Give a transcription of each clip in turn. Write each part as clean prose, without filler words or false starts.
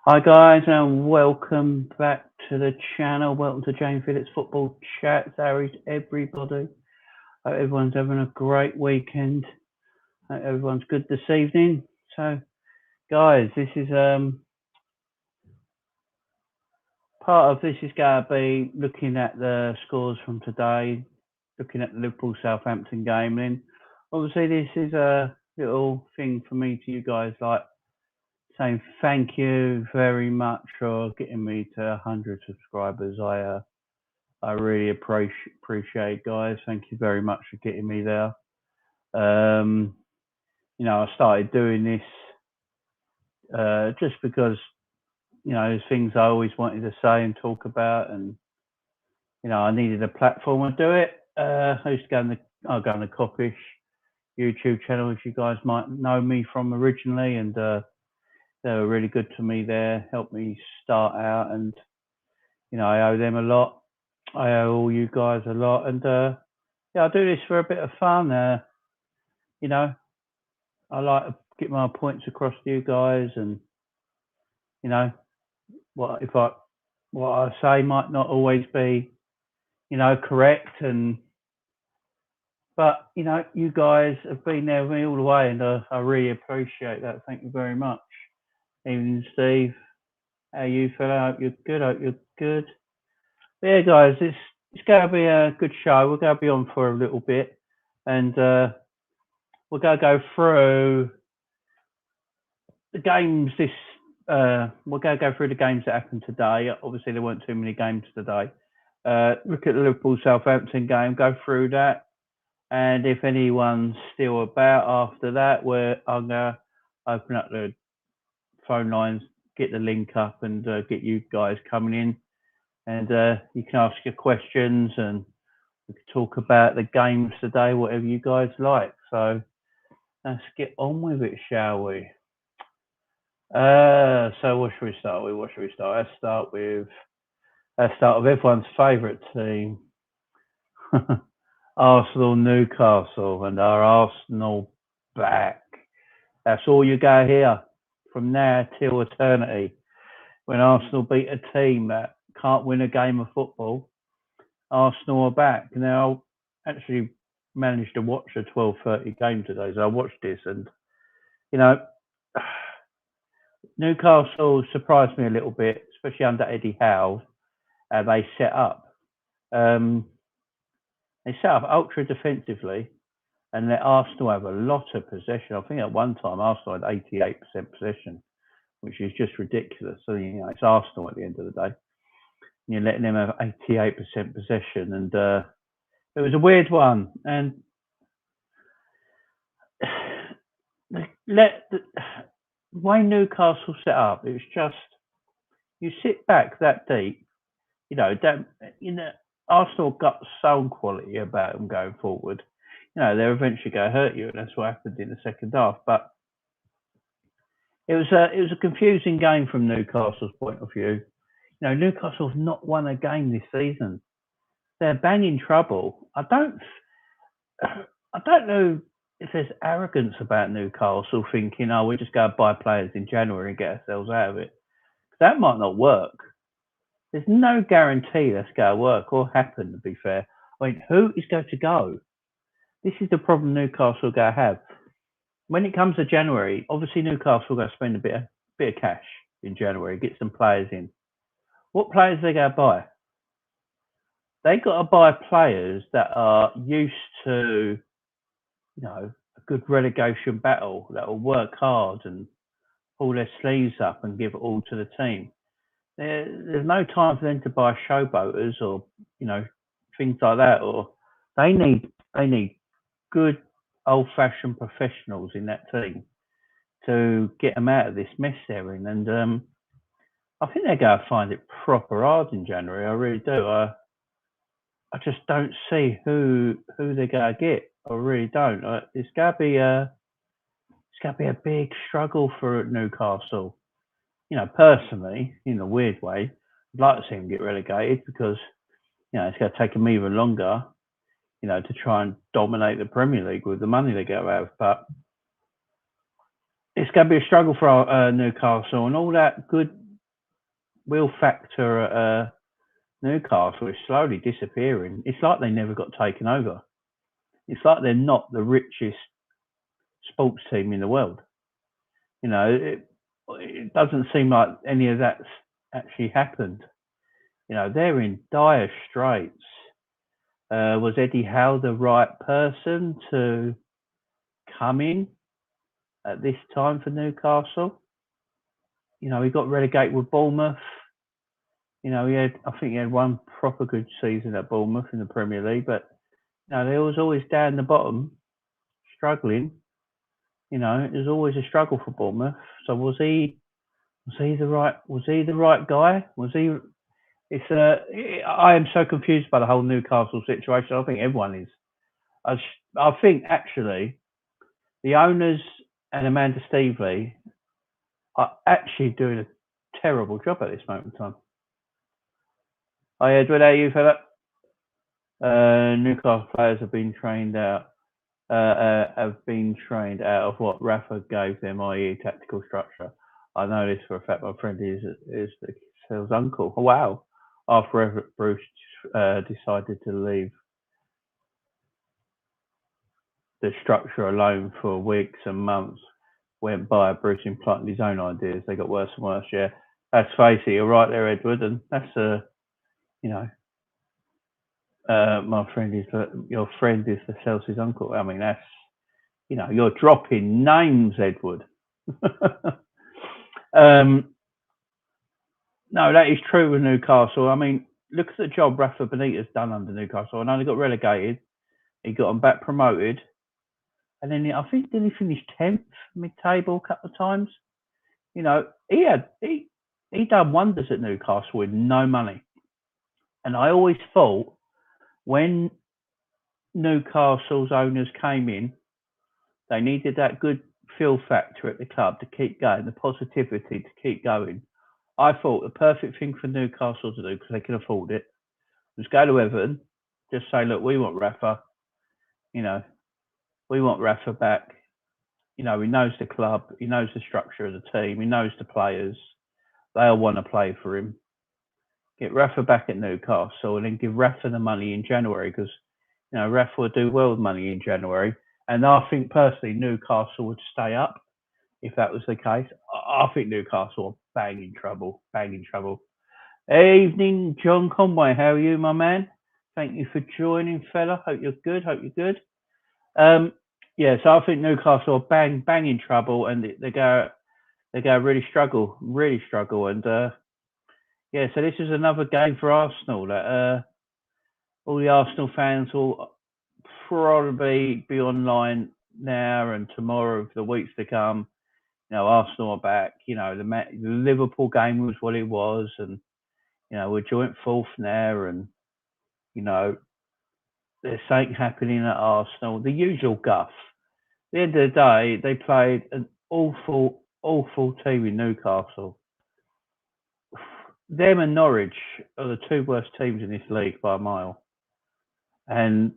Hi guys, and welcome back to the channel. Welcome to James Phillips Football Chats. How is everybody? Hope everyone's having a great weekend. Hope everyone's good this evening. So, guys, this is part of this is going to be looking at the scores from today, looking at the Liverpool Southampton game. And obviously, this is a little thing for me to you guys, like saying thank you very much for getting me to 100 subscribers. I really appreciate, guys. Thank you very much for getting me there. Um, I started doing this just because there's things I always wanted to say and talk about, and I needed a platform to do it. I used to I'll go on the Coppish YouTube channel, which you guys might know me from originally, and they were really good to me there, helped me start out, and I owe them a lot. I owe all you guys a lot, and I do this for a bit of fun. You know, I like to get my points across to you guys, and you know, what if I what I say might not always be, correct, and but you guys have been there with me all the way, and I really appreciate that. Thank you very much. Evening, Steve. How you feel? I hope you're good. I hope you're good. But yeah, guys, it's going to be a good show. We're going to be on for a little bit, and we're going to go through the games this we're going to go through the games that happened today. Obviously, there weren't too many games today. Look at the Liverpool Southampton game, go through that, and if anyone's still about after that, I'm going to open up the phone lines, get the link up, and get you guys coming in, and you can ask your questions, and we can talk about the games today, whatever you guys like. So let's get on with it, shall we? So what should we start with? Let's start with everyone's favourite team, Arsenal, Newcastle, and our Arsenal back. That's all you go here from now till eternity. When Arsenal beat a team that can't win a game of football, Arsenal are back. Now, I actually managed to watch a 12:30 game today, so I watched this, and you know. Newcastle surprised me a little bit, especially under Eddie Howe. They set up. Um, they set up ultra defensively and let Arsenal have a lot of possession. I think at one time Arsenal had 88% possession, which is just ridiculous. So it's Arsenal at the end of the day. And you're letting them have 88% possession, and it was a weird one. And the way Newcastle set up, it was just you sit back that deep. Arsenal got some quality about them going forward. They're eventually going to hurt you, and that's what happened in the second half. But it was a confusing game from Newcastle's point of view. Newcastle have not won a game this season. They're banging trouble. I don't know if there's arrogance about Newcastle thinking, oh, we're just going to buy players in January and get ourselves out of it. That might not work. There's no guarantee that's going to work or happen, to be fair. I mean, who is going to go? This is the problem Newcastle are going to have. When it comes to January, obviously Newcastle are going to spend a bit of cash in January, get some players in. What players are they going to buy? They got to buy players that are used to, a good relegation battle, that will work hard and pull their sleeves up and give it all to the team. There's no time for them to buy showboaters or things like that. Or they need good old-fashioned professionals in that team to get them out of this mess they're in. And I think they're going to find it proper hard in January. I really do. I just don't see who they're going to get. I really don't. It's going to be a big struggle for Newcastle. Personally, in a weird way, I'd like to see them get relegated because it's going to take them even longer, to try and dominate the Premier League with the money they get out of. But it's going to be a struggle for Newcastle, and all that good will factor at Newcastle is slowly disappearing. It's like they never got taken over. It's like they're not the richest sports team in the world. It doesn't seem like any of that's actually happened. They're in dire straits. Was Eddie Howe the right person to come in at this time for Newcastle? He got relegated with Bournemouth. I think he had one proper good season at Bournemouth in the Premier League, but they was always down the bottom, struggling. It was always a struggle for Bournemouth. So was he the right guy? Was he? I am so confused by the whole Newcastle situation. I think everyone is. I think actually the owners and Amanda Stevely are actually doing a terrible job at this moment in time. Hi Edward, how are you, fella? Newcastle players have been trained out. Of what Rafa gave them, i.e. tactical structure. I know this for a fact. My friend is Phil's uncle. Oh, wow. After Bruce decided to leave the structure alone for weeks and months, went by, Bruce implanted his own ideas. They got worse and worse. Yeah, let's face it. You're right there, Edward. And that's my friend is your friend is the Chelsea's uncle. I mean, that's you're dropping names, Edward. No, that is true with Newcastle. I mean, look at the job Rafa Benitez done under Newcastle. I know they got relegated. He got them back promoted. And then I think did he finish 10th mid-table a couple of times? He done wonders at Newcastle with no money. And I always thought when Newcastle's owners came in, they needed that good feel factor at the club to keep going, the positivity to keep going. I thought the perfect thing for Newcastle to do, because they can afford it, was go to Everton, just say, look, we want Rafa. We want Rafa back. He knows the club. He knows the structure of the team. He knows the players. They all want to play for him. Get Rafa back at Newcastle and then give Rafa the money in January because, Rafa will do well with money in January. And I think personally Newcastle would stay up if that was the case. I think Newcastle are bang in trouble. Evening, John Conway. How are you, my man? Thank you for joining, fella. Hope you're good. So I think Newcastle are bang in trouble, and they go really struggle. And so this is another game for Arsenal that all the Arsenal fans will probably be online now and tomorrow for the weeks to come. Arsenal are back. The Liverpool game was what it was, and we're joint fourth now, and there's something happening at Arsenal. The usual guff. At the end of the day, they played an awful team in Newcastle. Them and Norwich are the two worst teams in this league by a mile. And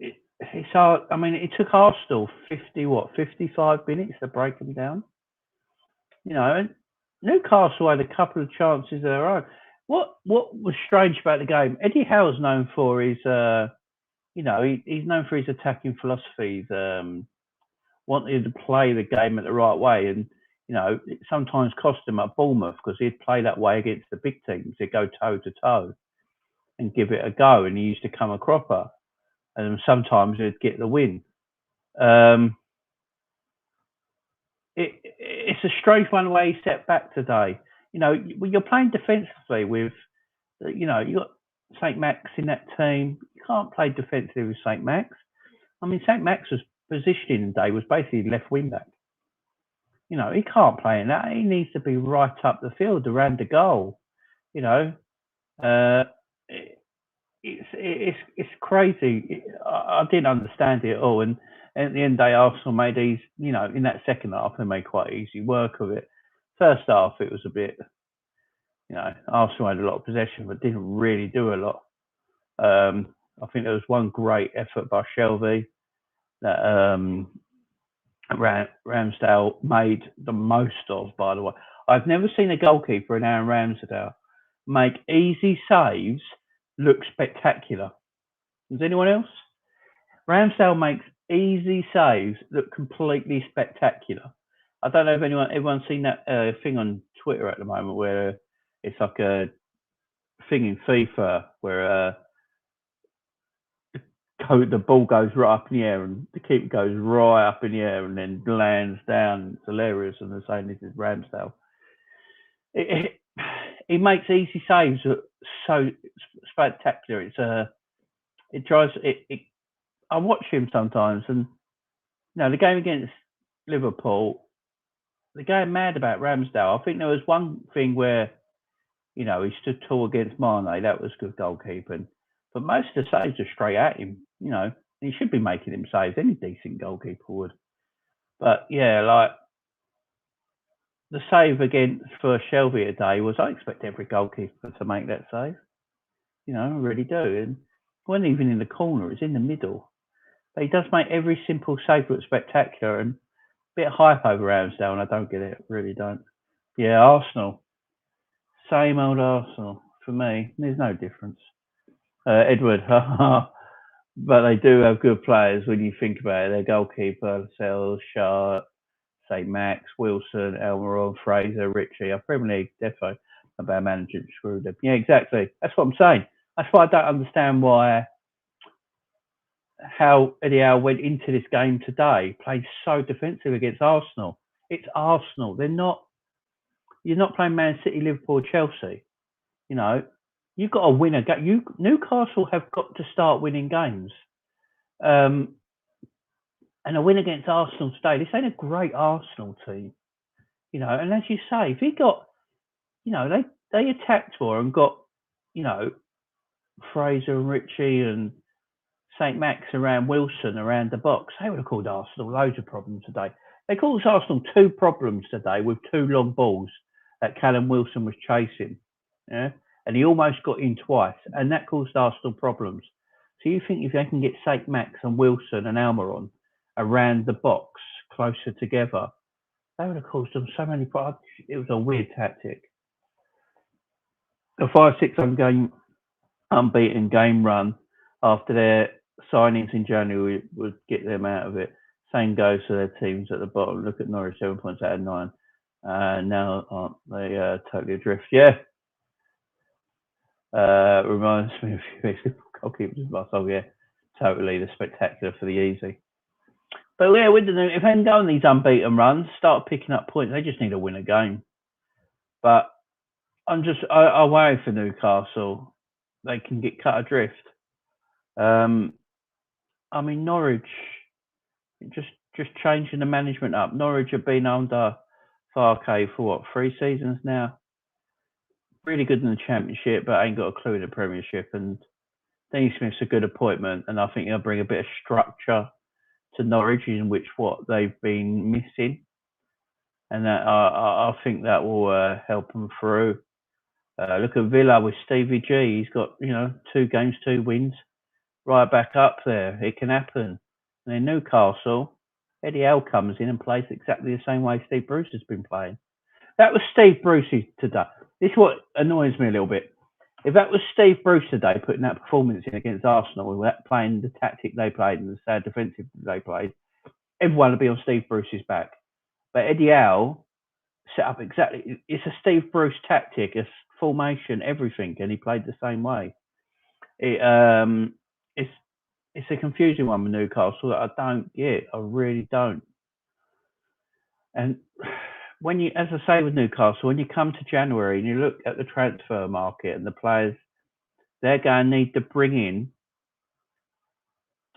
it's hard. I mean, it took Arsenal 55 minutes to break them down. Newcastle had a couple of chances of their own. What was strange about the game? Eddie Howe's known for his, he's known for his attacking philosophies, wanting to play the game at the right way, and it sometimes cost him at Bournemouth because he'd play that way against the big teams. He'd go toe to toe and give it a go, and he used to come a cropper, and sometimes he'd get the win. It's a strange one way he stepped back today. When you're playing defensively with, you got St. Max in that team. You can't play defensively with St. Max. I mean, St. Max's positioning today was basically left wing back. He can't play in that. He needs to be right up the field around the goal. It's crazy. I didn't understand it at all. And at the end of the day, Arsenal made these, in that second half, they made quite easy work of it. First half, it was a bit, Arsenal had a lot of possession, but didn't really do a lot. I think there was one great effort by Shelby that Ramsdale made the most of, by the way. I've never seen a goalkeeper in Aaron Ramsdale make easy saves look spectacular. Does anyone else? Ramsdale makes easy saves look completely spectacular. I don't know if everyone's seen that thing on Twitter at the moment where it's like a thing in FIFA where the ball goes right up in the air and the keeper goes right up in the air and then lands down. It's hilarious, and they're saying this is Ramsdale. He makes easy saves so spectacular. It drives it. I watch him sometimes, and the game against Liverpool, they're going mad about Ramsdale. I think there was one thing where he stood tall against Mane. That was good goalkeeping. But most of the saves are straight at him, he should be making him saves. Any decent goalkeeper would. But yeah, like the save for Shelby today was, I expect every goalkeeper to make that save. I really do. And it wasn't even in the corner, it's in the middle. But he does make every simple save look spectacular, and a bit of hype over Ramsdale, and I don't get it, really don't. Yeah, Arsenal. Same old Arsenal. For me, there's no difference. Edward, but they do have good players when you think about it. Their goalkeeper, Lascelles, Sharp, St. Max, Wilson, Almiron, Fraser, Ritchie. Our Premier League, defo. A bad manager screwed them. Yeah, exactly. That's what I'm saying. That's why I don't understand how Eddie Howe went into this game today, played so defensive against Arsenal. It's Arsenal. You're not playing Man City, Liverpool, Chelsea. You've got to win a game. Newcastle have got to start winning games. And a win against Arsenal today, this ain't a great Arsenal team. And as you say, if he got, they attacked for and got, Fraser and Ritchie and St. Max around Wilson around the box, they would have caused Arsenal loads of problems today. They caused Arsenal 2 problems today with 2 long balls that Callum Wilson was chasing. Yeah. And he almost got in twice, and that caused Arsenal problems. So you think if they can get St. Max and Wilson and Almiron around the box closer together, they would have caused them so many problems. It was a weird tactic. The 5-6 unbeaten game run after their signings in January would get them out of it. Same goes to their teams at the bottom. Look at Norwich, 7 points out of 9. Now aren't they totally adrift? Yeah. Reminds me of goalkeepers myself. Yeah, totally the spectacular for the easy. But yeah, if they can go on these unbeaten runs, start picking up points, they just need to win a game. But I worry for Newcastle. They can get cut adrift. Norwich, just changing the management up. Norwich have been under Farke for 3 seasons now. Really good in the Championship, but ain't got a clue in the Premiership. And Dean Smith's a good appointment, and I think he'll bring a bit of structure to Norwich, in which what they've been missing, and that I think that will help them through. Look at Villa with Stevie G. He's got 2 games, 2 wins, right back up there. It can happen. And in Newcastle, Eddie Howe comes in and plays exactly the same way Steve Bruce has been playing. That was Steve Bruce's today. This is what annoys me a little bit. If that was Steve Bruce today putting that performance in against Arsenal, with that playing the tactic they played and the sad defensive they played, everyone would be on Steve Bruce's back. But Eddie Howe set up exactly. It's a Steve Bruce tactic, a formation, everything, and he played the same way. It's a confusing one with Newcastle that I don't get. I really don't. And when you, as I say with Newcastle, when you come to January and you look at the transfer market and the players they're going to need to bring in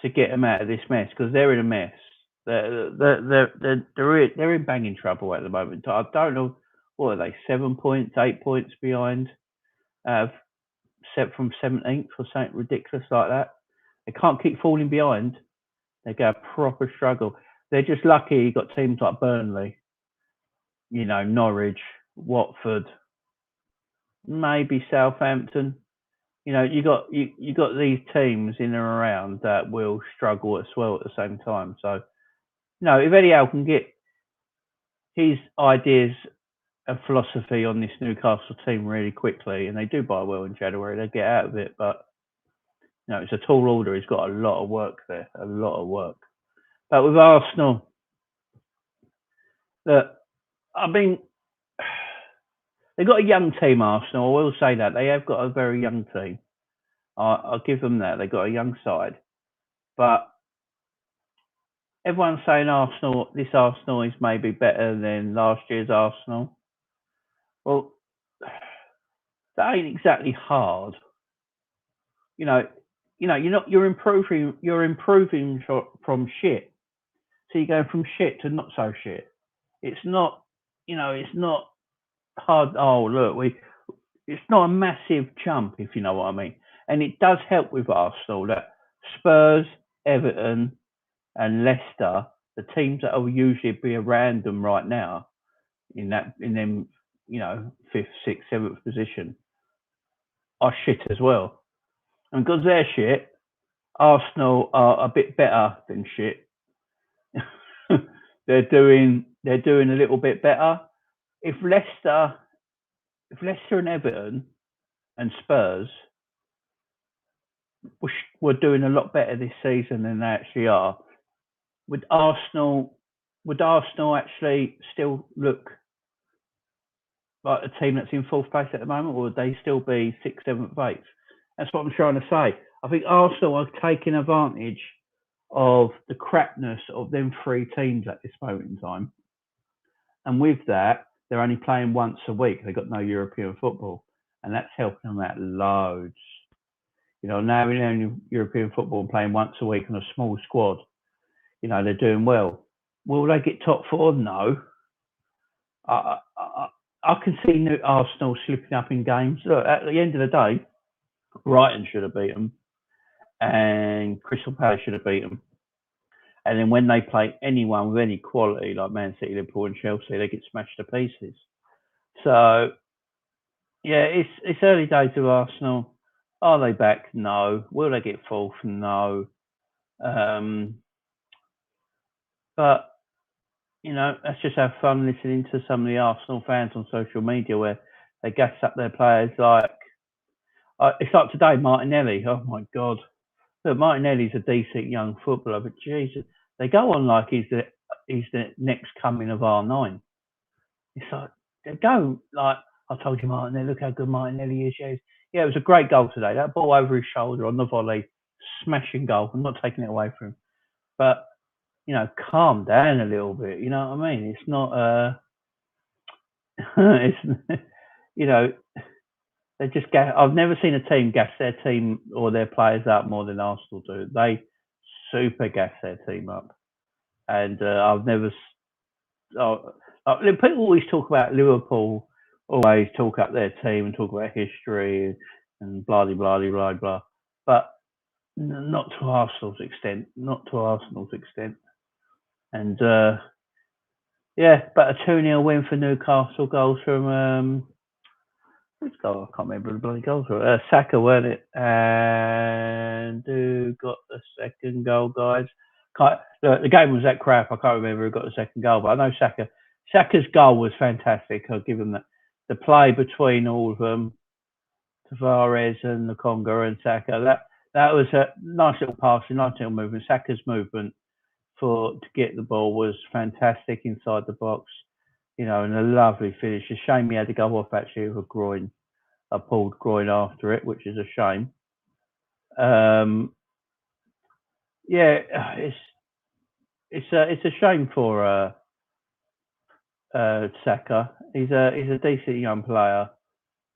to get them out of this mess, because they're in a mess. They're in banging trouble at the moment. I don't know, what are they, 7 points, 8 points behind, from 17th or something ridiculous like that. They can't keep falling behind. They go a proper struggle. They're just lucky you got teams like Burnley, Norwich, Watford, maybe Southampton. You got these teams in and around that will struggle as well at the same time. So, if Eddie Howe can get his ideas a philosophy on this Newcastle team really quickly, and they do buy well in January. They get out of it, but it's a tall order. He's got a lot of work there, a lot of work. But with Arsenal, look, I mean, they've got a young team, Arsenal. I will say that. They have got a very young team. I'll give them that. They've got a young side. But everyone's saying this Arsenal is maybe better than last year's Arsenal. Well, that ain't exactly hard. You're improving from shit. So you go from shit to not so shit. It's not, it's not hard. Oh, look, it's not a massive jump, if you know what I mean. And it does help with Arsenal that Spurs, Everton, and Leicester, the teams that will usually be around them right now, in them, fifth, sixth, seventh position, are shit as well. And because they're shit, Arsenal are a bit better than shit. they're doing a little bit better. If Leicester and Everton and Spurs were doing a lot better this season than they actually are, would Arsenal actually still look like a team that's in fourth place at the moment, or would they still be sixth, seventh, eighth? That's what I'm trying to say. I think Arsenal are taking advantage of the crapness of them three teams at this moment in time. And with that, they're only playing once a week. They've got no European football. And that's helping them out loads. Now we're in European football and playing once a week on a small squad. They're doing well. Will they get top four? No. I can see Arsenal slipping up in games. Look, at the end of the day, Brighton should have beat them, and Crystal Palace should have beat them. And then when they play anyone with any quality, like Man City, Liverpool, and Chelsea, they get smashed to pieces. So, yeah, it's early days of Arsenal. Are they back? No. Will they get fourth? No. But let's just have fun listening to some of the Arsenal fans on social media where they gas up their players like it's like today, Martinelli. Oh my God. Look, Martinelli's a decent young footballer, but Jesus, they go on like he's the next coming of R9. It's like they go like, I told you, Martinelli, look how good Martinelli is. Yeah, it was a great goal today. That ball over his shoulder on the volley, smashing goal. I'm not taking it away from him, but calm down a little bit. You know what I mean? It's not it's they just gas. I've never seen a team gas their team or their players up more than Arsenal do. They super gas their team up, and I've never. People always talk about Liverpool, always talk up their team and talk about history and blah blah blah blah blah, but not to Arsenal's extent. Not to Arsenal's extent. And yeah, but a 2-0 win for Newcastle. Goals from which goal? I can't remember the bloody goals. Saka, weren't it? And who got the second goal, guys? The game was that crap. I can't remember who got the second goal, but I know Saka. Saka's goal was fantastic. I'll give him that. The play between all of them, Tavares and Lokonga and Saka, that was a nice little passing, nice little movement. Saka's movement to get the ball was fantastic inside the box, and a lovely finish. A shame he had to go off actually with a pulled groin after it, which is a shame. Yeah, it's a shame for Saka. He's a decent young player,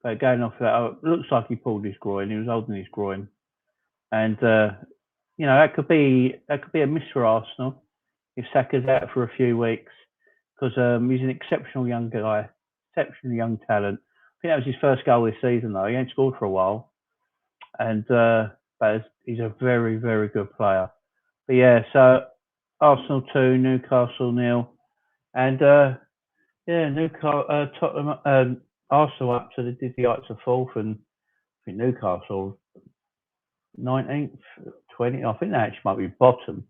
but going off that, it looks like he pulled his groin. He was holding his groin, and that could be a miss for Arsenal if Saka's out for a few weeks, because he's an exceptional young guy, exceptional young talent. I think that was his first goal this season, though. He ain't scored for a while, and but he's a very, very good player. But yeah, so Arsenal 2, Newcastle 0, and Tottenham, Arsenal up to the heights of fourth, and I think Newcastle 19th, 20th. I think they actually might be bottom.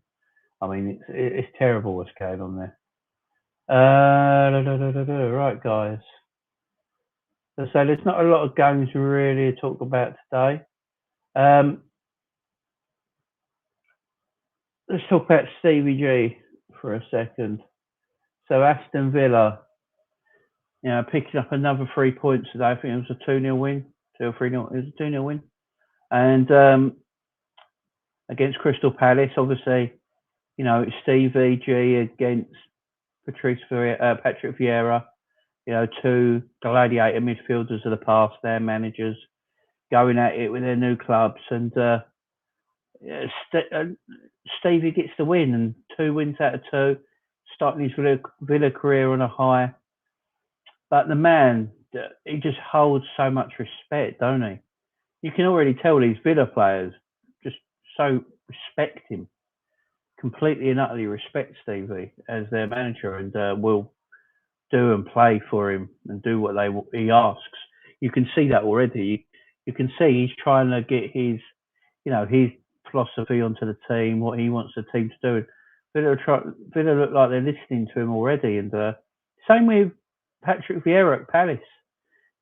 I mean, it's terrible what's going on there. Right, guys. So there's not a lot of games really to talk about today. Um, let's talk about Stevie G for a second. So Aston Villa, picking up another 3 points today. I think it was a 2-0 win, 2 or 3-0. It was a 2-0 win. And against Crystal Palace, obviously, it's Stevie G against Patrick Vieira. Two gladiator midfielders of the past, their managers going at it with their new clubs, and Stevie gets the win, and 2 wins out of 2, starting his Villa career on a high. But the man, he just holds so much respect, don't he? You can already tell these Villa players just so respect him, completely and utterly respect Stevie as their manager, and will do and play for him and do what he asks. You can see that already. You can see he's trying to get his philosophy onto the team, what he wants the team to do. Villa look like they're listening to him already, and same with Patrick Vieira at Palace.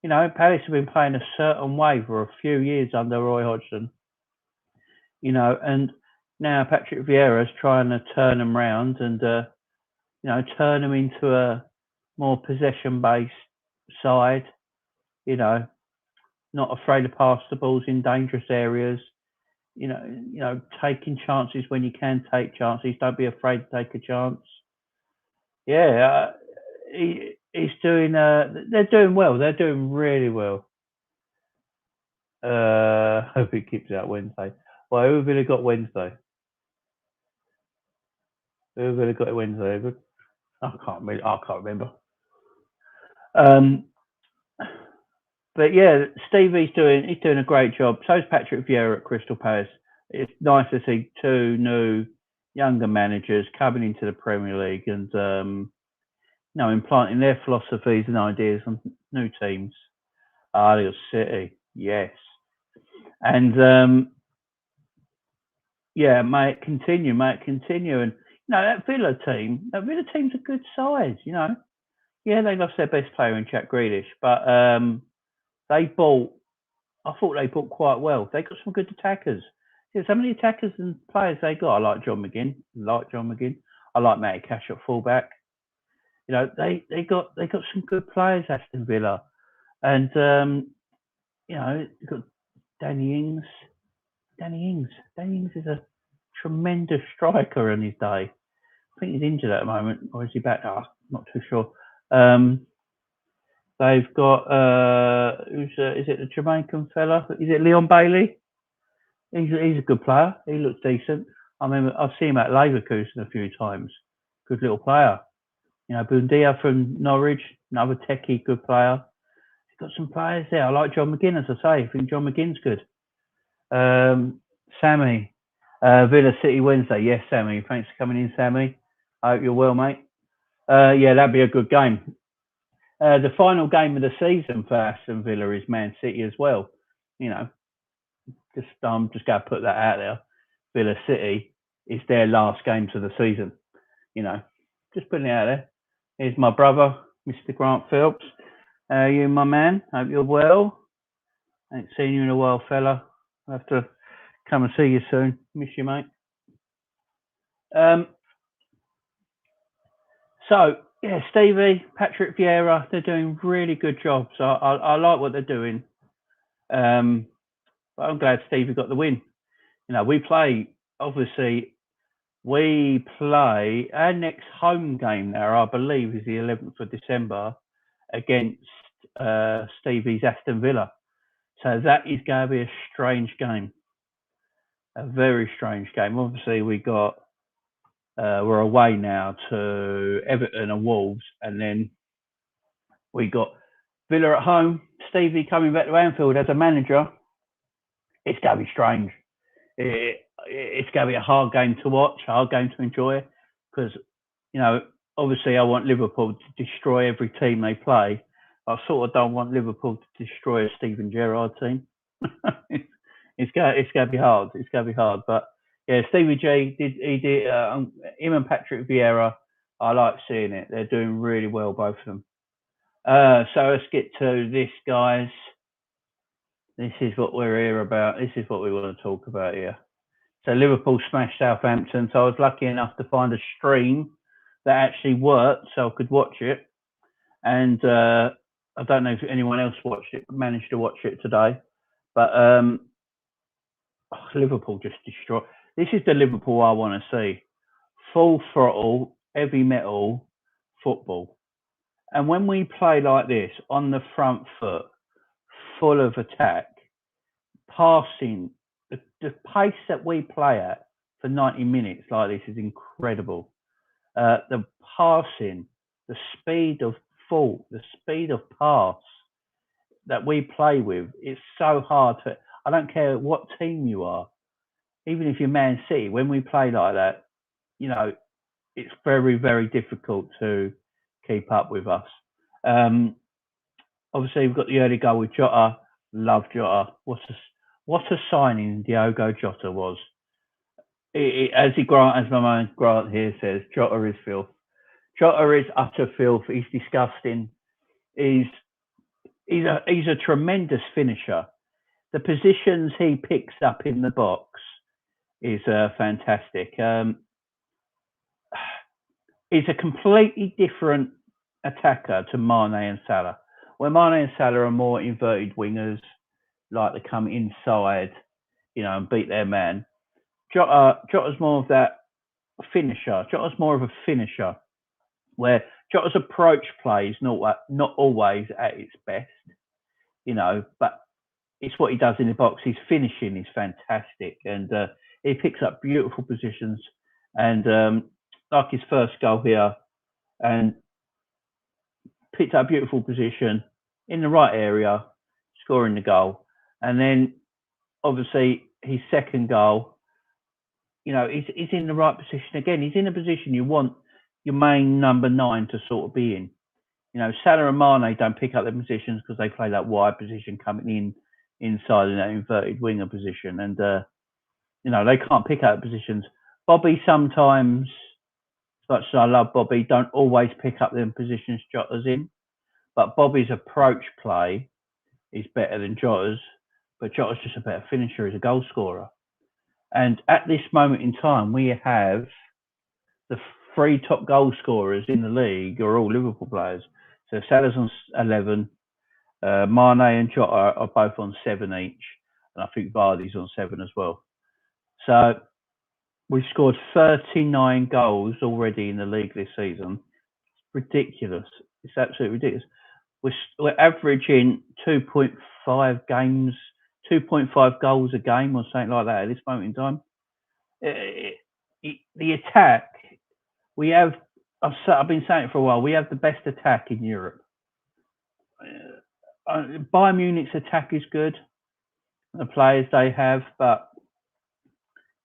Palace have been playing a certain way for a few years under Roy Hodgson. And now Patrick Vieira's trying to turn them round and turn them into a more possession-based side. Not afraid to pass the balls in dangerous areas. Taking chances when you can take chances. Don't be afraid to take a chance. Yeah, he's doing. They're doing well. They're doing really well. Hope he keeps it out Wednesday. Well, who have we got Wednesday? Who have we got Wednesday? I can't remember. But yeah, Stevie's doing a great job. So is Patrick Vieira at Crystal Palace. It's nice to see 2 new younger managers coming into the Premier League and implanting their philosophies and ideas on new teams. Hull City, yes, and may it continue, and that Villa team's a good size. They lost their best player in Jack Grealish, but I thought they bought quite well. They got some good attackers. Some of the attackers and players they got. I like John McGinn. I like Matty Cash at fullback. They got some good players, Aston Villa, and you've got Danny Ings. Danny Ings is a tremendous striker in his day. I think he's injured at the moment, or is he back? Not too sure. They've got is it the Jamaican fella? Is it Leon Bailey? He's a good player. He looks decent. I remember I've seen him at Leverkusen a few times. Good little player. Bundia from Norwich, another techie, good player. He's got some players there. I like John McGinn, as I say. I think John McGinn's good. Sammy, Villa City Wednesday. Yes, Sammy. Thanks for coming in, Sammy. I hope you're well, mate. That'd be a good game. The final game of the season for Aston Villa is Man City as well. Just going to put that out there. Villa City is their last games of the season. Just putting it out there. Here's my brother, Mr. Grant Phillips. You, my man. Hope you're well. Ain't seen you in a while, fella. I'll have to come and see you soon. Miss you, mate. Stevie, Patrick Vieira, they're doing really good jobs. I like what they're doing. But I'm glad Stevie got the win. We play our next home game now, I believe, is the 11th of December against Stevie's Aston Villa. So that is going to be a strange game. A very strange game. Obviously, we're away now to Everton and Wolves, and then we got Villa at home. Stevie coming back to Anfield as a manager. It's going to be strange. It's going to be a hard game to watch, a hard game to enjoy, because obviously I want Liverpool to destroy every team they play. I sort of don't want Liverpool to destroy a Steven Gerrard team. It's going to be hard. It's going to be hard, but yeah, Stevie J did him and Patrick Vieira. I like seeing it. They're doing really well, both of them. So let's get to this, guys. This is what we're here about. This is what we want to talk about here. So Liverpool smashed Southampton. So I was lucky enough to find a stream that actually worked, so I could watch it. And I don't know if anyone else managed to watch it today, but Liverpool just destroyed. This is the Liverpool I want to see. Full throttle, heavy metal football. And when we play like this, on the front foot, full of attack, passing, the pace that we play at for 90 minutes like this is incredible. The passing, the speed of thought, the speed of pass that we play with, it's so hard to. I don't care what team you are, even if you're Man City, when we play like that, it's very, very difficult to keep up with us. Obviously, we've got the early goal with Jota. Love Jota. What a signing Diogo Jota was. As my man Grant here says, Jota is filth. Jota is utter filth. He's disgusting. He's a tremendous finisher. The positions he picks up in the box is fantastic. He's a completely different attacker to Mane and Salah. Where Mane and Salah are more inverted wingers, like they come inside, and beat their man. Jota's more of that finisher. Jota's more of a finisher, where Jota's approach play is not always at its best, but it's what he does in the box. His finishing is fantastic, and he picks up beautiful positions. And like his first goal here, and picked up a beautiful position in the right area, scoring the goal. And then obviously his second goal, he's in the right position again. He's in a position you want your main number 9 to sort of be in. Salah and Mane don't pick up their positions because they play that wide position coming inside in that inverted winger position. And, they can't pick up positions. Bobby sometimes, as much as I love Bobby, don't always pick up them positions Jota's in. But Bobby's approach play is better than Jota's. But Jota's just a better finisher. He's a goal scorer. And at this moment in time, we have the 3 top goal scorers in the league are all Liverpool players. So Salah's on 11, Mane and Jota are both on 7 each, and I think Vardy's on 7 as well. So we've scored 39 goals already in the league this season. It's ridiculous. It's absolutely ridiculous. We're averaging 2.5 goals a game or something like that at this moment in time. The attack, we have, I've been saying it for a while, we have the best attack in Europe. Bayern Munich's attack is good, the players they have, but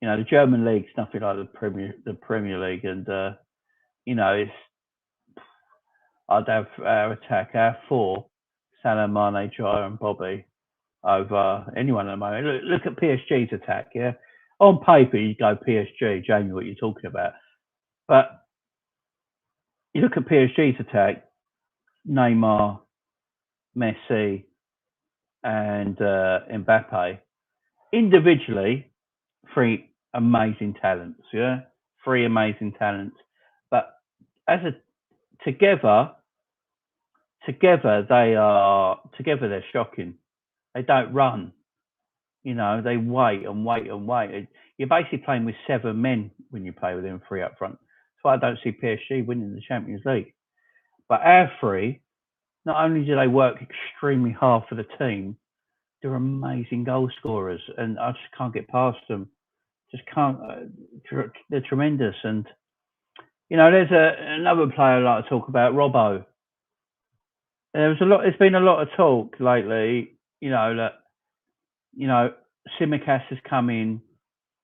the German league's nothing like the Premier League, and I'd have our attack, our 4, Salah, Mane, Jota, and Bobby, over anyone at the moment. Look at PSG's attack, yeah? On paper, you go PSG, Jamie, what you're talking about. But you look at PSG's attack, Neymar, Messi, and Mbappe. Individually, 3 amazing talents, yeah? 3 amazing talents. But together they're shocking. They don't run. They wait and wait and wait. You're basically playing with 7 men when you play with them 3 up front. That's why I don't see PSG winning the Champions League. But our 3, not only do they work extremely hard for the team, they're amazing goal scorers, and I just can't get past them. Just can't. They're tremendous. And there's another player I'd like to talk about, Robbo. There's been a lot of talk lately, that Tsimikas has come in,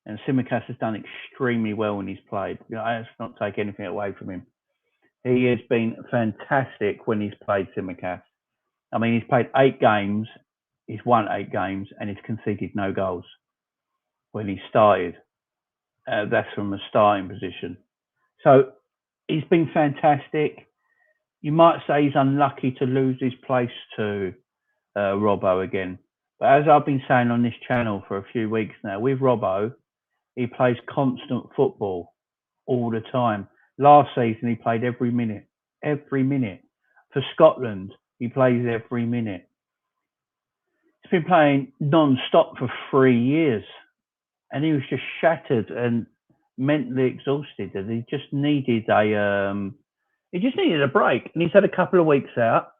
and Tsimikas has done extremely well when he's played. Let's not take anything away from him. He has been fantastic when he's played, Tsimikas. I mean, he's played 8 games, he's won 8 games, and he's conceded no goals when he started. That's from a starting position. So he's been fantastic. you might say he's unlucky to lose his place to Robbo again. But as I've been saying on this channel for a few weeks now, with Robbo, he plays constant football all the time. Last season, he played every minute. Every minute. For Scotland, he plays every minute. He's been playing non-stop for 3 years. And he was just shattered and mentally exhausted. And he just needed a break. And he's had a couple of weeks out.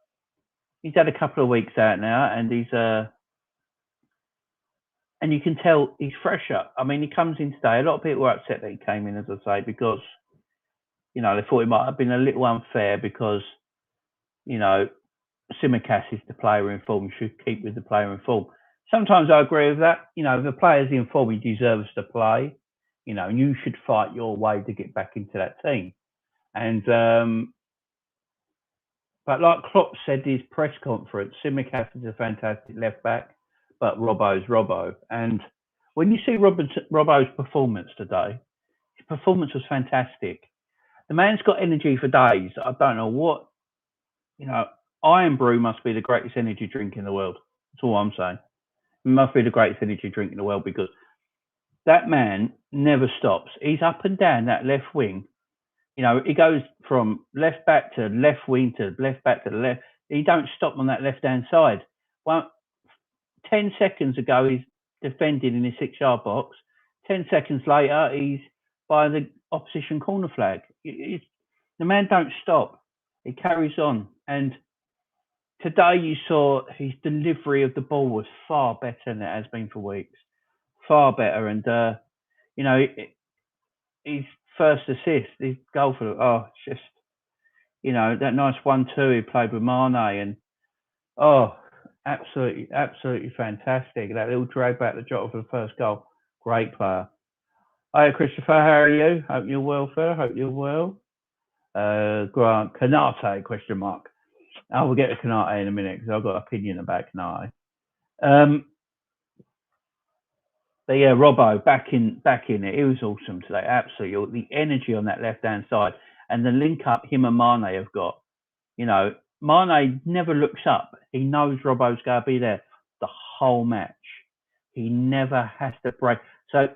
He's had a couple of weeks out now, and and you can tell he's fresher. I mean, he comes in today. A lot of people were upset that he came in, as I say, because, they thought it might have been a little unfair because, Tsimikas is the player in form. You should keep with the player in form. Sometimes I agree with that. If the player's in form, he deserves to play. You should fight your way to get back into that team. And but like Klopp said in his press conference, Tsimikas is a fantastic left back, but Robbo's Robbo. And when you see Robbo's performance today, his performance was fantastic. The man's got energy for days. I don't know what, Iron Brew must be the greatest energy drink in the world. That's all I'm saying. It must be the greatest energy drink in the world because that man never stops. He's up and down that left wing. He goes from left back to left wing to left back to the left. He don't stop on that left-hand side. Well, 10 seconds ago, he's defending in his 6-yard box. 10 seconds later, he's by the opposition corner flag. The man don't stop. He carries on. And today you saw his delivery of the ball was far better than it has been for weeks. Far better. And, his first assist, his goal for it's just, that nice 1-2 he played with Mane. And, absolutely fantastic. That little drag back the Jota for the first goal. Great player. Hi, Christopher. How are you? Hope you're well, fella. Hope you're well. Grant, Canate, question mark. I will get to Canate in a minute because I've got an opinion about Canate. But yeah, Robbo back in it. It was awesome today. Absolutely. The energy on that left-hand side and the link up him and Mane have got. Mane never looks up. He knows Robbo's going to be there the whole match. He never has to break. So,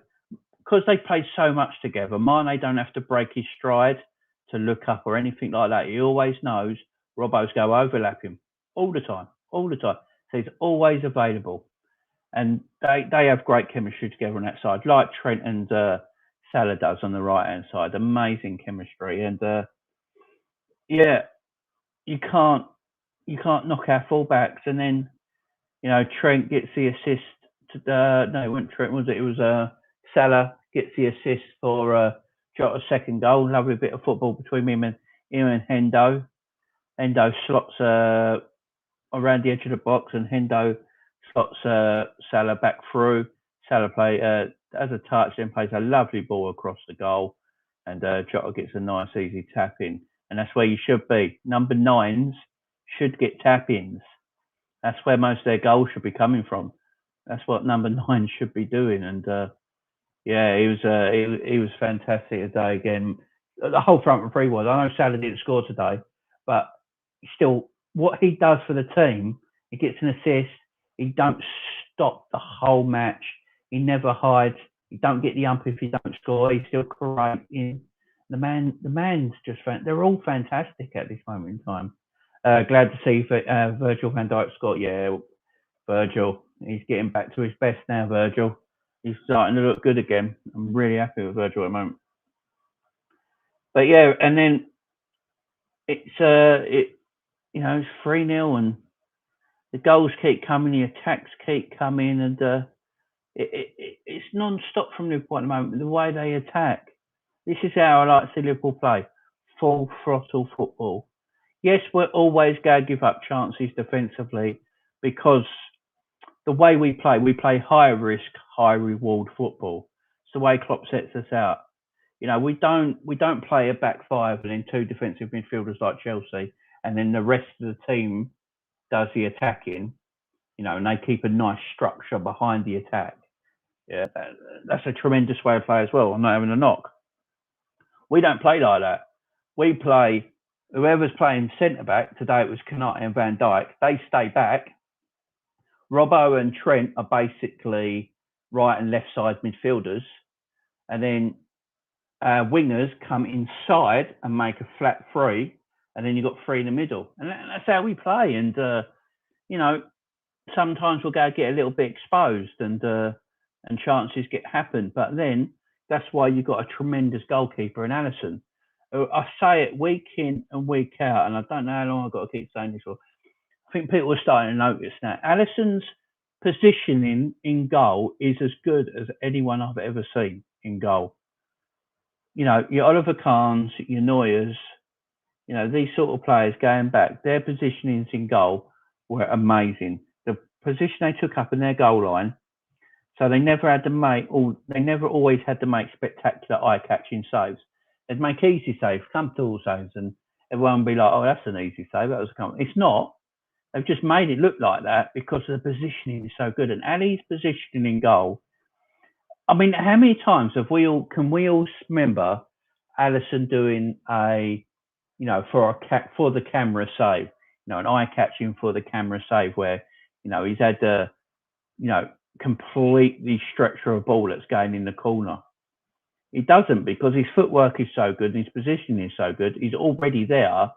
because they play so much together, Mane don't have to break his stride to look up or anything like that. He always knows Robbo's going to overlap him all the time. So he's always available. And they have great chemistry together on that side, like Trent and Salah does on the right-hand side. Amazing chemistry. And, you can't knock our fullbacks. And then, Trent gets the assist. No, it wasn't Trent, was it? It was Salah gets the assist for Jota's second goal. Lovely bit of football between him and Hendo. Hendo slots around the edge of the box, and Hendo slots Salah back through. Salah has a touch, then plays a lovely ball across the goal, and Jota gets a nice easy tap in. And that's where you should be. Number 9s should get tap-ins. That's where most of their goals should be coming from. That's what number 9 should be doing. And he was fantastic today again. The whole front three was. I know Salah didn't score today, but still, what he does for the team, he gets an assist. He don't stop the whole match. He never hides. He don't get the ump if he don't score. He's still creating. The man's just they're all fantastic at this moment in time. Glad to see Virgil van Dijk scored. Yeah, Virgil, he's getting back to his best now. Virgil, he's starting to look good again. I'm really happy with Virgil at the moment. But yeah, and then it's 3-0, and the goals keep coming, the attacks keep coming, and it's non-stop from Liverpool at the moment. The way they attack. This is how I like to see Liverpool play. Full throttle football. Yes, we're always going to give up chances defensively because the way we play high risk, high reward football. It's the way Klopp sets us out. We don't play a back five and then 2 defensive midfielders like Chelsea, and then the rest of the team does the attacking. And they keep a nice structure behind the attack. Yeah, that's a tremendous way of play as well. I'm not having a knock. We don't play like that. We play whoever's playing centre back today, it was Konate and Van Dijk. They stay back. Robbo and Trent are basically right and left side midfielders, and then wingers come inside and make a flat three, and then you've got three in the middle, and that's how we play. And you know, sometimes we'll go get a little bit exposed, and chances get happen. But then that's why you've got a tremendous goalkeeper in Alisson. I say it week in and week out, and I don't know how long I've got to keep saying this for. I think people are starting to notice now. Alisson's positioning in goal is as good as anyone I've ever seen in goal. You know, your Oliver Kahns, your Neuers, you know, these sort of players going back, their positionings in goal were amazing. The position they took up in their goal line, so they never always had to make spectacular eye-catching saves. They'd make easy saves, comfortable saves, and everyone would be like, "Oh, that's an easy save. That was comfortable." It's not. They've just made it look like that because the positioning is so good. And Ali's positioning in goal. I mean, how many times can we all remember Alisson doing for the camera save, an eye catching for the camera save where, he's had to, completely stretch for a ball that's going in the corner. He doesn't, because his footwork is so good and his positioning is so good. He's already there.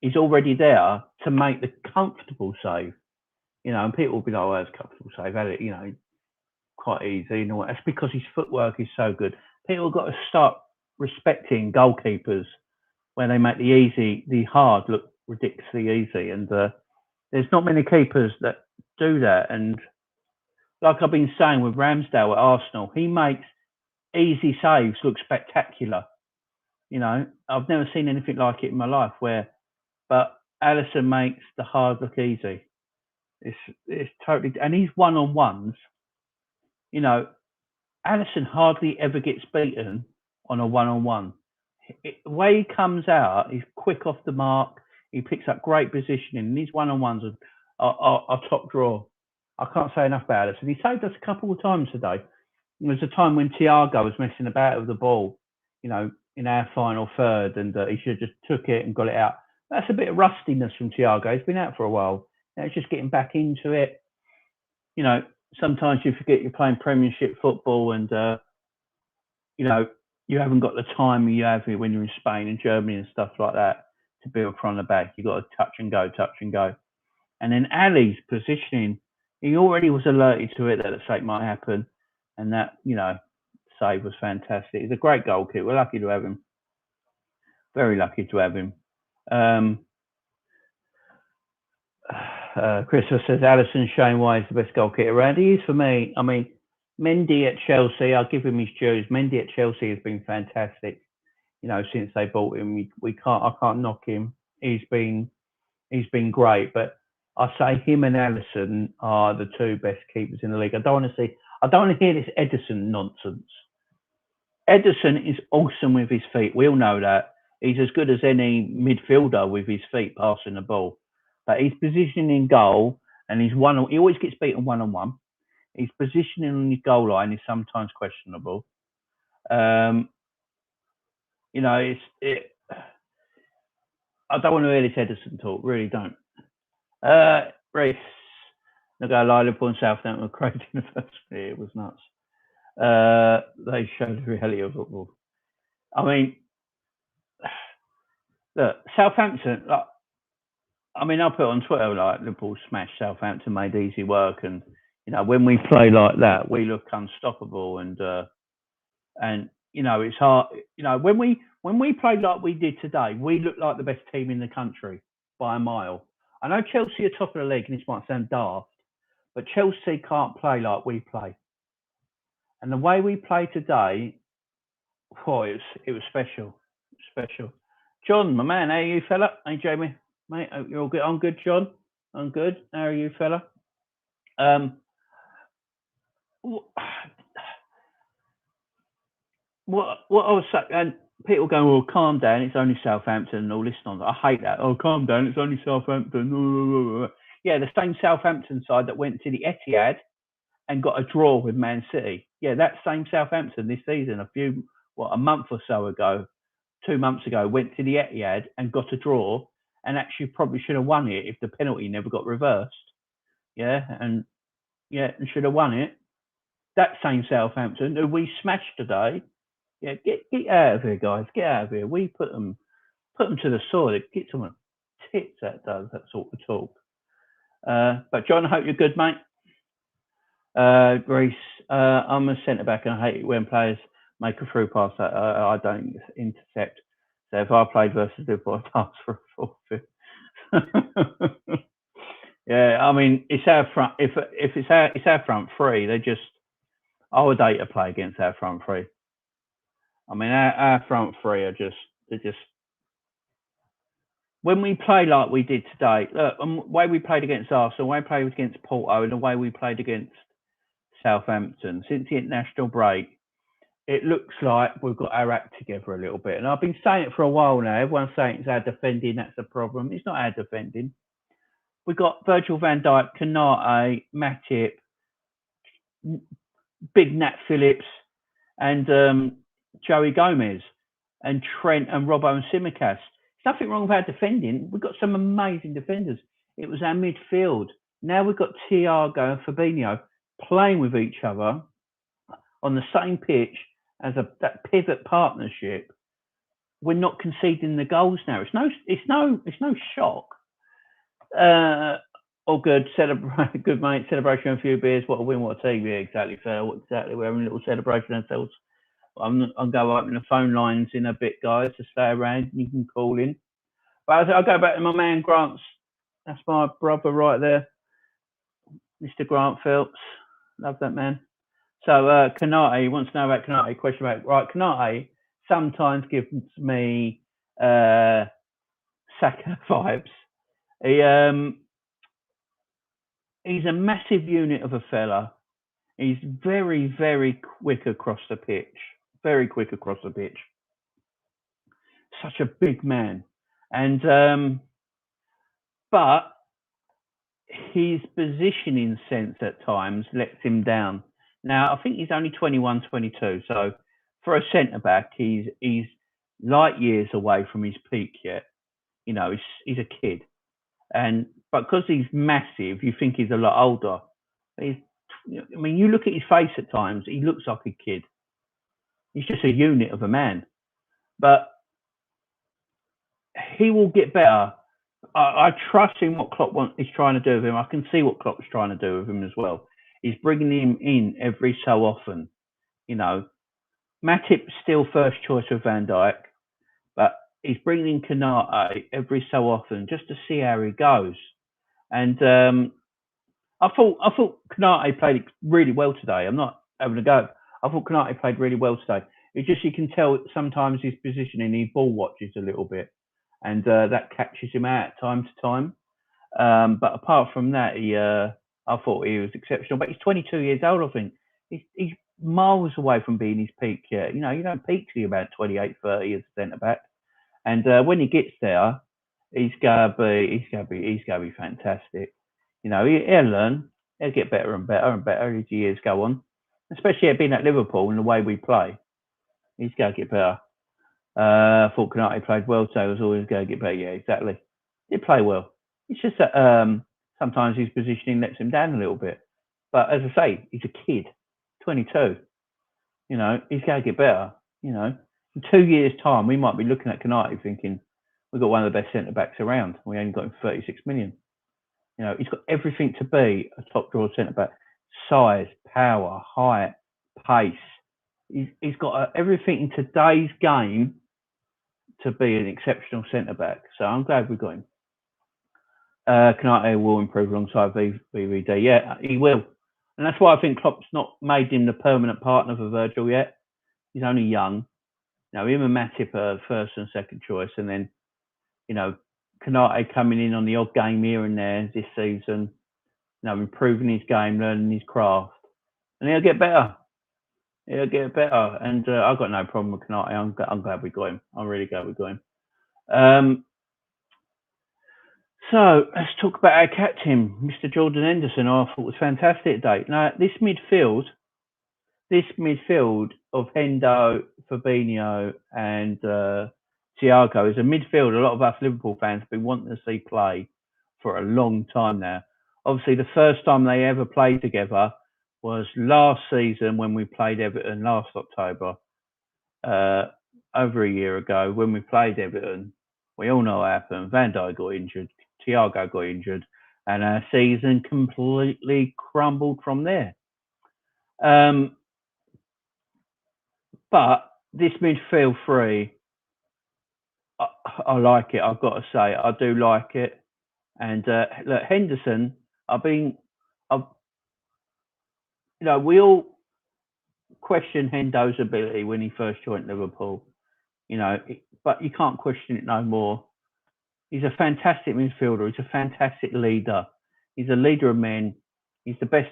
He's already there to make the comfortable save, and people will be like, "Oh, it's a comfortable save, quite easy." That's because his footwork is so good. People have got to start respecting goalkeepers when they make the hard look ridiculously easy. And there's not many keepers that do that. And like I've been saying with Ramsdale at Arsenal, he makes easy saves look spectacular. I've never seen anything like it in my life but Alisson makes the hard look easy. It's totally, and he's one-on-ones. Alisson hardly ever gets beaten on a one-on-one. The way he comes out, he's quick off the mark. He picks up great positioning, and these one-on-ones are top draw. I can't say enough about Alisson. He saved us a couple of times today. There was a time when Thiago was messing about with the ball, in our final third, and he should have just took it and got it out. That's a bit of rustiness from Thiago. He's been out for a while. Now it's just getting back into it. Sometimes you forget you're playing Premiership football, and you haven't got the time you have when you're in Spain and Germany and stuff like that to build from the back. You've got to touch and go. And then Ali's positioning, he already was alerted to it that the sake might happen, and that save was fantastic. He's a great goalkeeper. We're lucky to have him. Very lucky to have him. Christopher says Alisson showing why he's the best goalkeeper around. He is for me. I mean, Mendy at Chelsea, I'll give him his dues. Mendy at Chelsea has been fantastic. Since they bought him, I can't knock him. He's been great. But I say him and Alisson are the two best keepers in the league. I don't want to hear this Ederson nonsense. Ederson is awesome with his feet. We all know that. He's as good as any midfielder with his feet passing the ball. But his positioning in goal, and he always gets beaten one-on-one. His positioning on his goal line is sometimes questionable. I don't want to hear this Ederson talk. Really don't. Reece, I go Liverpool and Southampton were crazy in the first year. It was nuts. They showed the reality of football. I mean, look, Southampton. I'll put it on Twitter Liverpool smashed Southampton, made easy work, and when we play like that, we look unstoppable, and it's hard. When we played like we did today, we look like the best team in the country by a mile. I know Chelsea are top of the league, and this might sound daft, but Chelsea can't play like we play. And the way we play today, it was special. Special. John, my man, how are you, fella? Hey, Jamie, mate, hope you're all good. I'm good, John. I'm good. How are you, fella? What I was saying, and people go, "Well, calm down. It's only Southampton," and all this nonsense. I hate that. "Oh, calm down. It's only Southampton." Yeah, the same Southampton side that went to the Etihad and got a draw with Man City. Yeah, that same Southampton this season, a month or so ago, 2 months ago went to the Etihad and got a draw, and actually probably should have won it if the penalty never got reversed. And should have won it. That same Southampton, who we smashed today. Get out of here, guys. Get out of here. We put them to the sword. It gets them on tits. That does that sort of talk. But John, I hope you're good, mate. Greece, I'm a centre back, and I hate it when players make a through pass that I don't intercept. So if I played versus Liverpool, I'd pass for a forfeit. Yeah, I mean it's our front. If it's our front three, I would hate to play against our front three. I mean our front three are they're just when we play like we did today. Look, the way we played against Arsenal, the way we played against Porto, and the way we played against Southampton since the international break, it looks like we've got our act together a little bit. And I've been saying it for a while now. Everyone's saying it's our defending, that's the problem. It's not our defending. We've got Virgil van Dijk, Konate, Matip, Big Nat Phillips, and Joey Gomez, and Trent and Robbo and Tsimikas. There's nothing wrong with our defending. We've got some amazing defenders. It was our midfield. Now we've got Thiago and Fabinho playing with each other on the same pitch as that pivot partnership. We're not conceding the goals now. It's no shock. All good. Celebrate, good mate. Celebration, a few beers. What a win! What a team! Yeah, exactly. Fair. Exactly. We're having a little celebration ourselves. I'll go open the phone lines in a bit, guys, to stay around. You can call in. But I'll go back to my man Grant's. That's my brother right there, Mr. Grant Phillips. Love that man. So Konate wants to know about Konate. Question about Konate sometimes gives me Saka vibes. He's a massive unit of a fella. He's very, very quick across the pitch. Very quick across the pitch. Such a big man. And but his positioning sense at times lets him down. Now, I think he's only 21, 22. So for a centre-back, he's light years away from his peak yet. You know, he's a kid. But because he's massive, you think he's a lot older. I mean, you look at his face at times, he looks like a kid. He's just a unit of a man. But he will get better. I trust in what Klopp is trying to do with him. I can see what Klopp's trying to do with him as well. He's bringing him in every so often. You know, Matip's still first choice of Van Dijk, but he's bringing in Konate every so often just to see how he goes. And I thought Konate played really well today. I'm not having a go. I thought Konate played really well today. It's just you can tell sometimes his positioning, he ball watches a little bit, and that catches him out time to time. But apart from that, I thought he was exceptional. But he's 22 years old, I think. He's miles away from being his peak yet. You know, you don't peak till you're about 28, 30 as a centre back. And when he gets there, he's gonna be fantastic. You know, he'll learn. He'll get better and better and better as the years go on. Especially being at Liverpool and the way we play, he's gonna get better. I thought Konate played well, so he was always going to get better. Yeah, exactly. He played well. It's just that sometimes his positioning lets him down a little bit. But as I say, he's a kid, 22. You know, he's going to get better. You know, in 2 years' time, we might be looking at Konate thinking we've got one of the best centre backs around. We only got him 36 million. You know, he's got everything to be a top draw centre back: size, power, height, pace. He's got everything in today's game to be an exceptional centre back. So I'm glad we got him. Konate will improve alongside VVD. Yeah, he will. And that's why I think Klopp's not made him the permanent partner for Virgil yet. He's only young. You know, him and Matip are first and second choice. And then, you know, Konate coming in on the odd game here and there this season, you know, improving his game, learning his craft. And he'll get better. He'll get better. And I've got no problem with Konate. I'm glad we got him. I'm really glad we got him. So let's talk about our captain, Mr. Jordan Henderson. I thought was fantastic today. Now this midfield of Hendo, Fabinho, and Thiago is a midfielder a lot of us Liverpool fans have been wanting to see play for a long time now. Obviously, the first time they ever played together was last season when we played Everton last October, over a year ago when we played Everton. We all know what happened. Van Dijk got injured, Thiago got injured, and our season completely crumbled from there. But this midfield three, I like it. I've got to say, I do like it. And look, Henderson, we all question Hendo's ability when he first joined Liverpool, but you can't question it no more. He's a fantastic midfielder. He's a fantastic leader. He's a leader of men. He's the best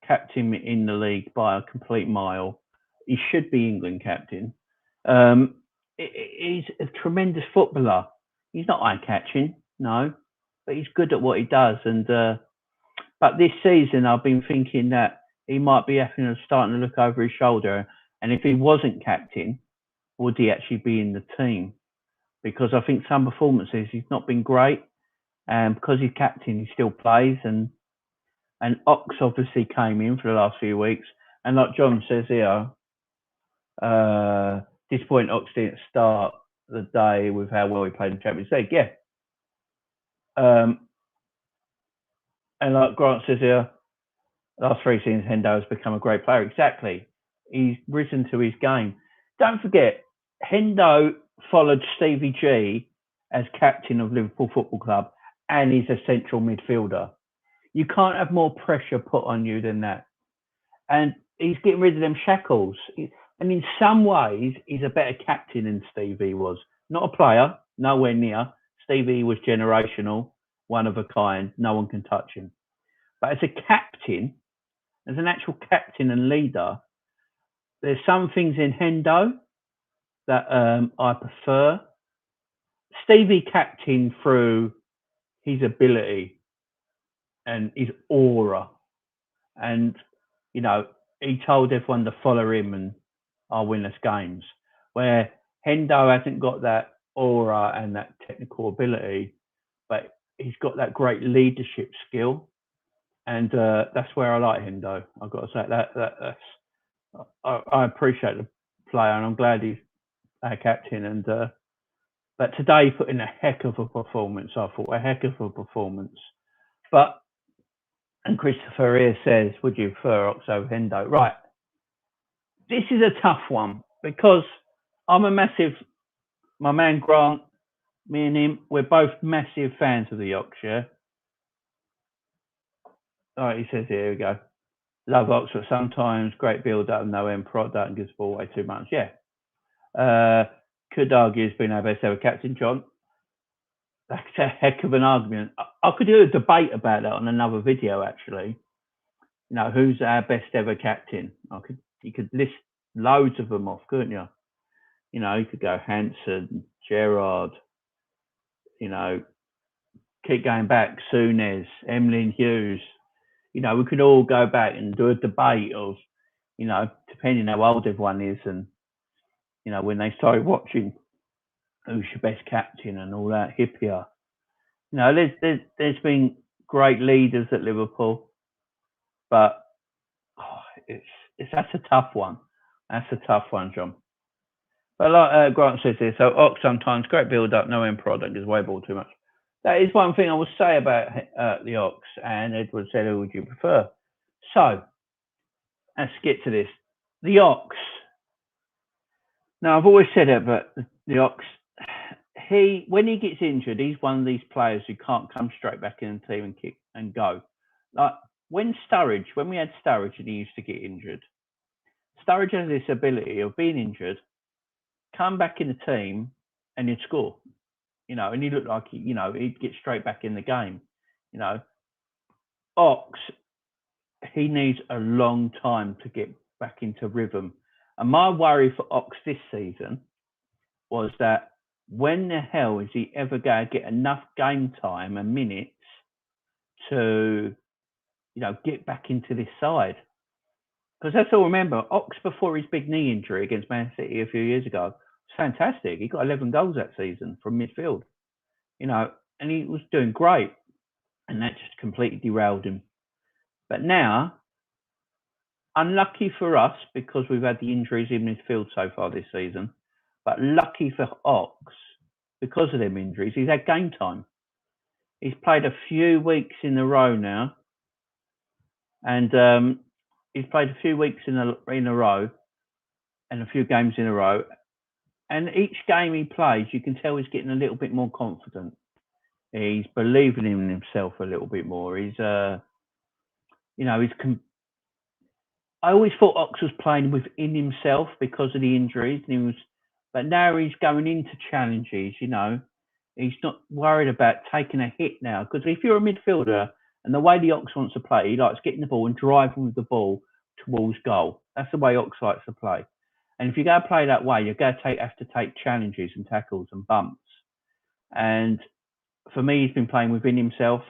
captain in the league by a complete mile. He should be England captain. He's a tremendous footballer. He's not eye-catching, no, but he's good at what he does. And but this season, I've been thinking that he might be starting to look over his shoulder. And if he wasn't captain, would he actually be in the team? Because I think some performances he's not been great, and because he's captain, he still plays. And Ox obviously came in for the last few weeks, and like John says here, disappointing Ox didn't start the day with how well he played in the Champions League. Yeah. And like Grant says here, last 3 seasons, Hendo has become a great player. Exactly. He's risen to his game. Don't forget, Hendo followed Stevie G as captain of Liverpool Football Club, and he's a central midfielder. You can't have more pressure put on you than that. And he's getting rid of them shackles. And in some ways, he's a better captain than Stevie was. Not a player, nowhere near. Stevie was generational, one of a kind. No one can touch him. But as a captain, as an actual captain and leader, there's some things in Hendo that I prefer. Stevie captained through his ability and his aura. And, he told everyone to follow him and I'll win us games. Where Hendo hasn't got that aura and that technical ability, but he's got that great leadership skill. And that's where I like Hendo. I've got to say that's I appreciate the player, and I'm glad he's our captain. And but today he put in a heck of a performance. I thought a heck of a performance. And Christopher here says, "Would you prefer Ox over Hendo?" Right. This is a tough one because I'm a massive. My man Grant, me and him, we're both massive fans of the Yorkshire. All right, he says here we go. Love Oxford sometimes, great build up, no end product and gives the ball away too much. Yeah. Could argue he's been our best ever captain, John. That's a heck of an argument. I could do a debate about that on another video, actually. Who's our best ever captain? You could list loads of them off, couldn't you? You could go Hansen, Gerrard, keep going back, Souness, Emlyn Hughes. We could all go back and do a debate of, depending how old everyone is and, when they started watching who's your best captain and all that hippier. There's been great leaders at Liverpool, but that's a tough one. That's a tough one, John. But like Grant says here, so Ox sometimes great build up, no end product is way ball too much. That is one thing I will say about the Ox. And Edward said, who would you prefer? So let's get to this. The Ox. Now I've always said it, but the Ox, when he gets injured, he's one of these players who can't come straight back in the team and kick and go. Like when we had Sturridge and he used to get injured, Sturridge has this ability of being injured, come back in the team and he'd score, and he looked like he'd get straight back in the game, Ox, he needs a long time to get back into rhythm. And my worry for Ox this season was that when the hell is he ever going to get enough game time and minutes to, get back into this side? Because let's all remember, Ox before his big knee injury against Man City a few years ago It's fantastic. He got 11 goals that season from midfield, and he was doing great. And that just completely derailed him. But now, unlucky for us because we've had the injuries in midfield so far this season, but lucky for Ox because of them injuries, he's had game time. He's played a few weeks in a row now, and he's played a few weeks in a row and a few games in a row. And each game he plays, you can tell he's getting a little bit more confident. He's believing in himself a little bit more. I always thought Ox was playing within himself because of the injuries, but now he's going into challenges. He's not worried about taking a hit now. Because if you're a midfielder and the way the Ox wants to play, he likes getting the ball and driving with the ball towards goal. That's the way Ox likes to play. And if you go play that way, you're going to have to take challenges and tackles and bumps. And for me, he's been playing within himself.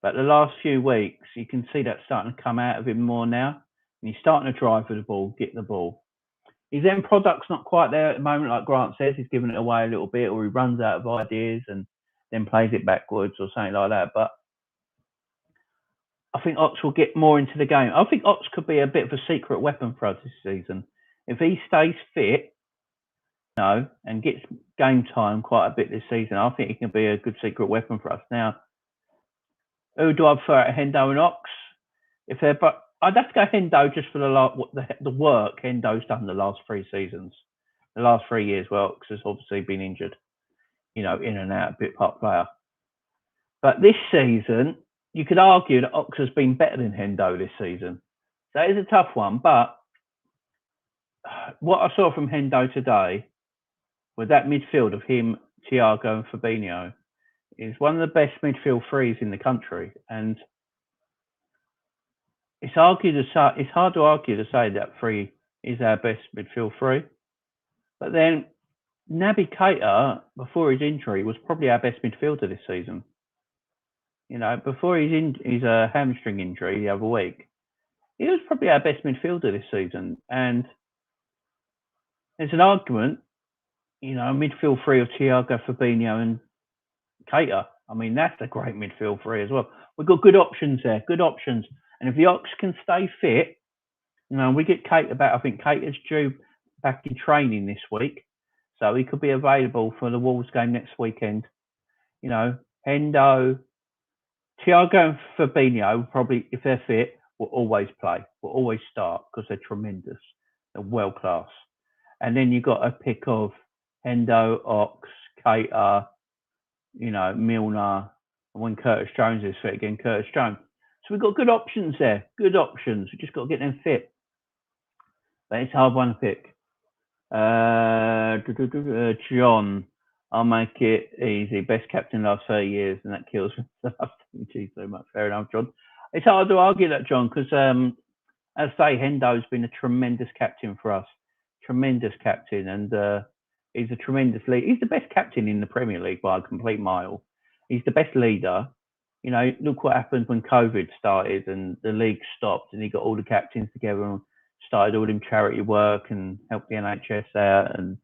But the last few weeks, you can see that starting to come out of him more now. And he's starting to drive for the ball, get the ball. His end product's not quite there at the moment, like Grant says. He's giving it away a little bit, or he runs out of ideas and then plays it backwards or something like that. But I think Ox will get more into the game. I think Ox could be a bit of a secret weapon for us this season. If he stays fit, and gets game time quite a bit this season, I think he can be a good secret weapon for us. Now, who do I prefer, Hendo and Ox? I'd have to go Hendo just for the work Hendo's done the last 3 seasons. The last 3 years, Ox has obviously been injured, in and out, a bit part player. But this season, you could argue that Ox has been better than Hendo this season. So it is a tough one. But what I saw from Hendo today with that midfield of him, Thiago and Fabinho is one of the best midfield threes in the country. And it's hard to argue to say that three is our best midfield three. But then Naby Keita, before his injury, was probably our best midfielder this season. Before his hamstring injury the other week, he was probably our best midfielder this season. And there's an argument, midfield three of Thiago, Fabinho and Keita. I mean, that's a great midfield three as well. We've got good options there, good options. And if the Ox can stay fit, we get Keita back. I think Keita's due back in training this week. So he could be available for the Wolves game next weekend. Hendo, Thiago and Fabinho, probably, if they're fit, will always play, will always start because they're tremendous. They're world class. And then you've got a pick of Hendo, Ox, Keita, Milner, and when Curtis Jones is fit again, Curtis Jones. So we've got good options there, good options. We've just got to get them fit. But it's a hard one to pick. John, I'll make it easy. Best captain in the last 30 years, and that kills me. Thank you so much. Fair enough, John. It's hard to argue that, John, because as I say, Hendo's been a tremendous captain for us. Tremendous captain, and he's a tremendous leader. He's the best captain in the Premier League by a complete mile. He's the best leader. Look what happened when COVID started and the league stopped, and he got all the captains together and started all them charity work and helped the NHS out and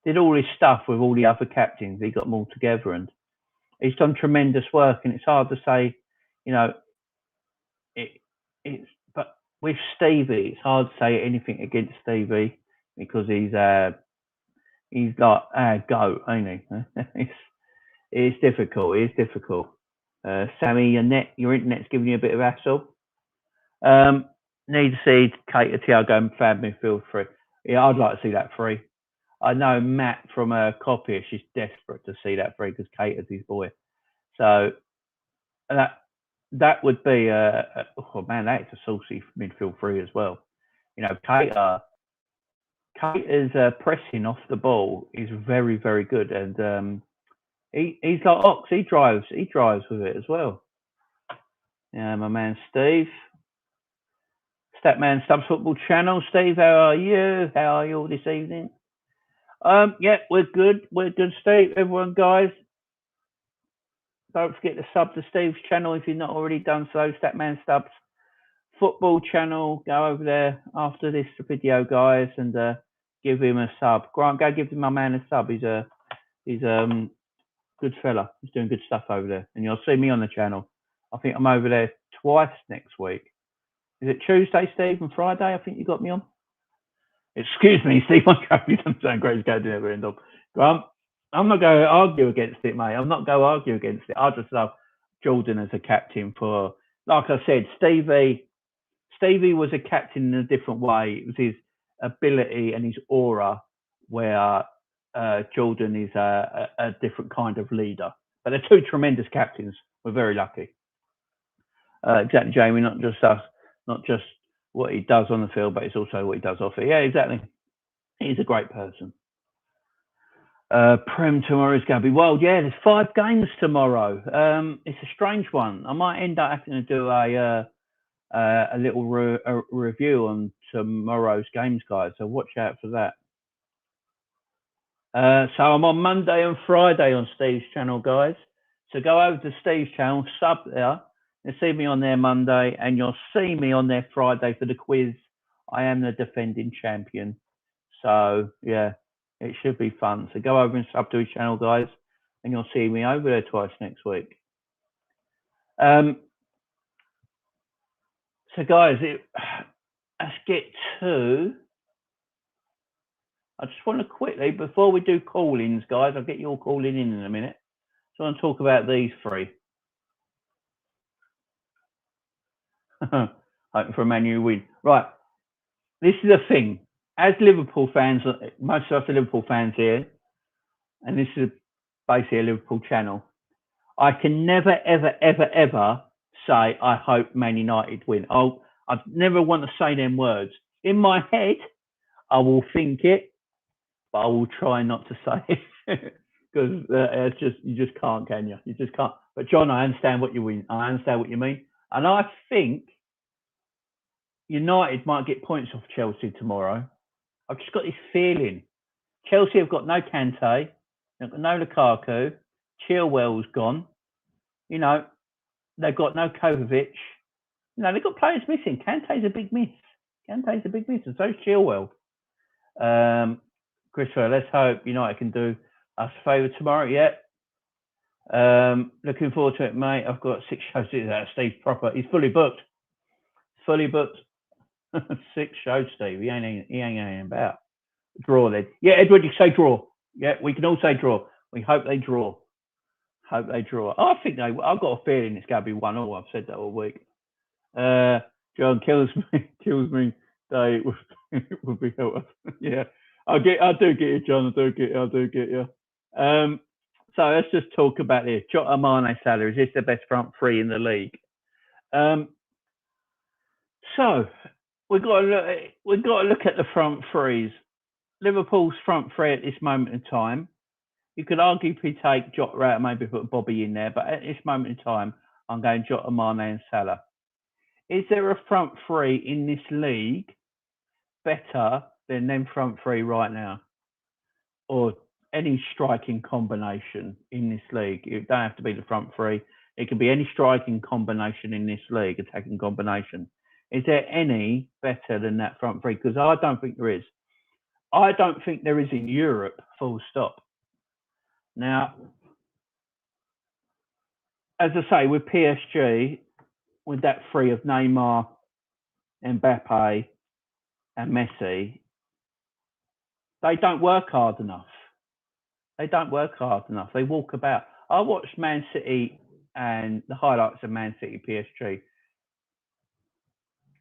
did all this stuff with all the other captains. He got them all together, and he's done tremendous work. And it's hard to say, but with Stevie, it's hard to say anything against Stevie because he's like our goat, ain't he? It's difficult. It's difficult. Sammy, your internet's giving you a bit of hassle. Need to see Keita, Thiago and Fab midfield three. Yeah, I'd like to see that three. I know Matt from Coppish is desperate to see that three because Keita's his boy. So that would be that is a saucy midfield three as well. Keita's pressing off the ball is very, very good, and he's like Ox. He drives with it as well. Yeah, my man Steve, Statman Stubbs Football Channel. Steve, how are you? How are you all this evening? Yeah, we're good. We're good, Steve. Everyone, guys, don't forget to sub to Steve's channel if you've not already done so. Statman Stubbs Football Channel. Go over there after this video, guys, and give him a sub. Grant, go give my man a sub. He's good fella. He's doing good stuff over there. And you'll see me on the channel. I think I'm over there twice next week. Is it Tuesday, Steve, and Friday? I think you got me on. Excuse me, Steve. I'm saying great go to never end up. Grant, I'm not going to argue against it, mate. I'm not going to argue against it. I just love Jordan as a captain for, like I said, Stevie was a captain in a different way. It was his ability and his aura where Jordan is a different kind of leader. But they're two tremendous captains. We're very lucky. Exactly, Jamie, not just what he does on the field, but it's also what he does off it. Yeah, exactly. He's a great person. Prem tomorrow is going to be wild. Yeah, there's 5 games tomorrow. It's a strange one. I might end up having to do a little review on tomorrow's games, guys. So watch out for that. So I'm on Monday and Friday on Steve's channel, guys. So go over to Steve's channel, sub there. You'll see me on there Monday, and you'll see me on there Friday for the quiz. I am the defending champion. So, yeah, it should be fun. So go over and sub to his channel, guys, and you'll see me over there twice next week. So, guys, let's get to... I just want to quickly, before we do call-ins, guys, I'll get you all calling in a minute. So I want to talk about these 3. Hoping for a Man U win. Right. This is the thing. As Liverpool fans, most of us are Liverpool fans here, and this is basically a Liverpool channel, I can never, ever, ever, ever say, I hope Man United win. I'd never want to say them words. In my head, I will think it, but I will try not to say it. Because it's just, you just can't, can you? You just can't. But John, I understand what you mean. I understand what you mean. And I think United might get points off Chelsea tomorrow. I've just got this feeling. Chelsea have got no Kante, they've got no Lukaku, Chilwell's gone. You know, they've got no Kovacic. You know, they've got players missing. Kante's a big miss. And so's Chilwell. Christopher, let's hope United can do us a favour tomorrow. Yeah. Looking forward to it, mate. I've got 6 shows to do that. Steve's proper. He's fully booked. 6 shows, Steve. He ain't about. Draw then. Yeah, Edward, you say draw. Yeah, we can all say draw. We hope they draw. I think I've got a feeling it's going to be 1-1. I've said that all week. John kills me. They would be helpful. Yeah, I do get you, John. I do get you. So let's just talk about this. Jota, Mane, Salah. Is this the best front 3 in the league? So we've got to look at the front 3s. Liverpool's front 3 at this moment in time. You could arguably take Jota out and maybe put Bobby in there, but at this moment in time, I'm going Jota, Mane, and Salah. Is there a front 3 in this league better than them front 3 right now? Or any striking combination in this league? It don't have to be the front 3. It could be any striking combination in this league, attacking combination. Is there any better than that front 3? Because I don't think there is. I don't think there is in Europe, full stop. Now, as I say, with PSG, with that 3 of Neymar, Mbappe, and Messi, they don't work hard enough. They walk about. I watched Man City and the highlights of Man City PSG.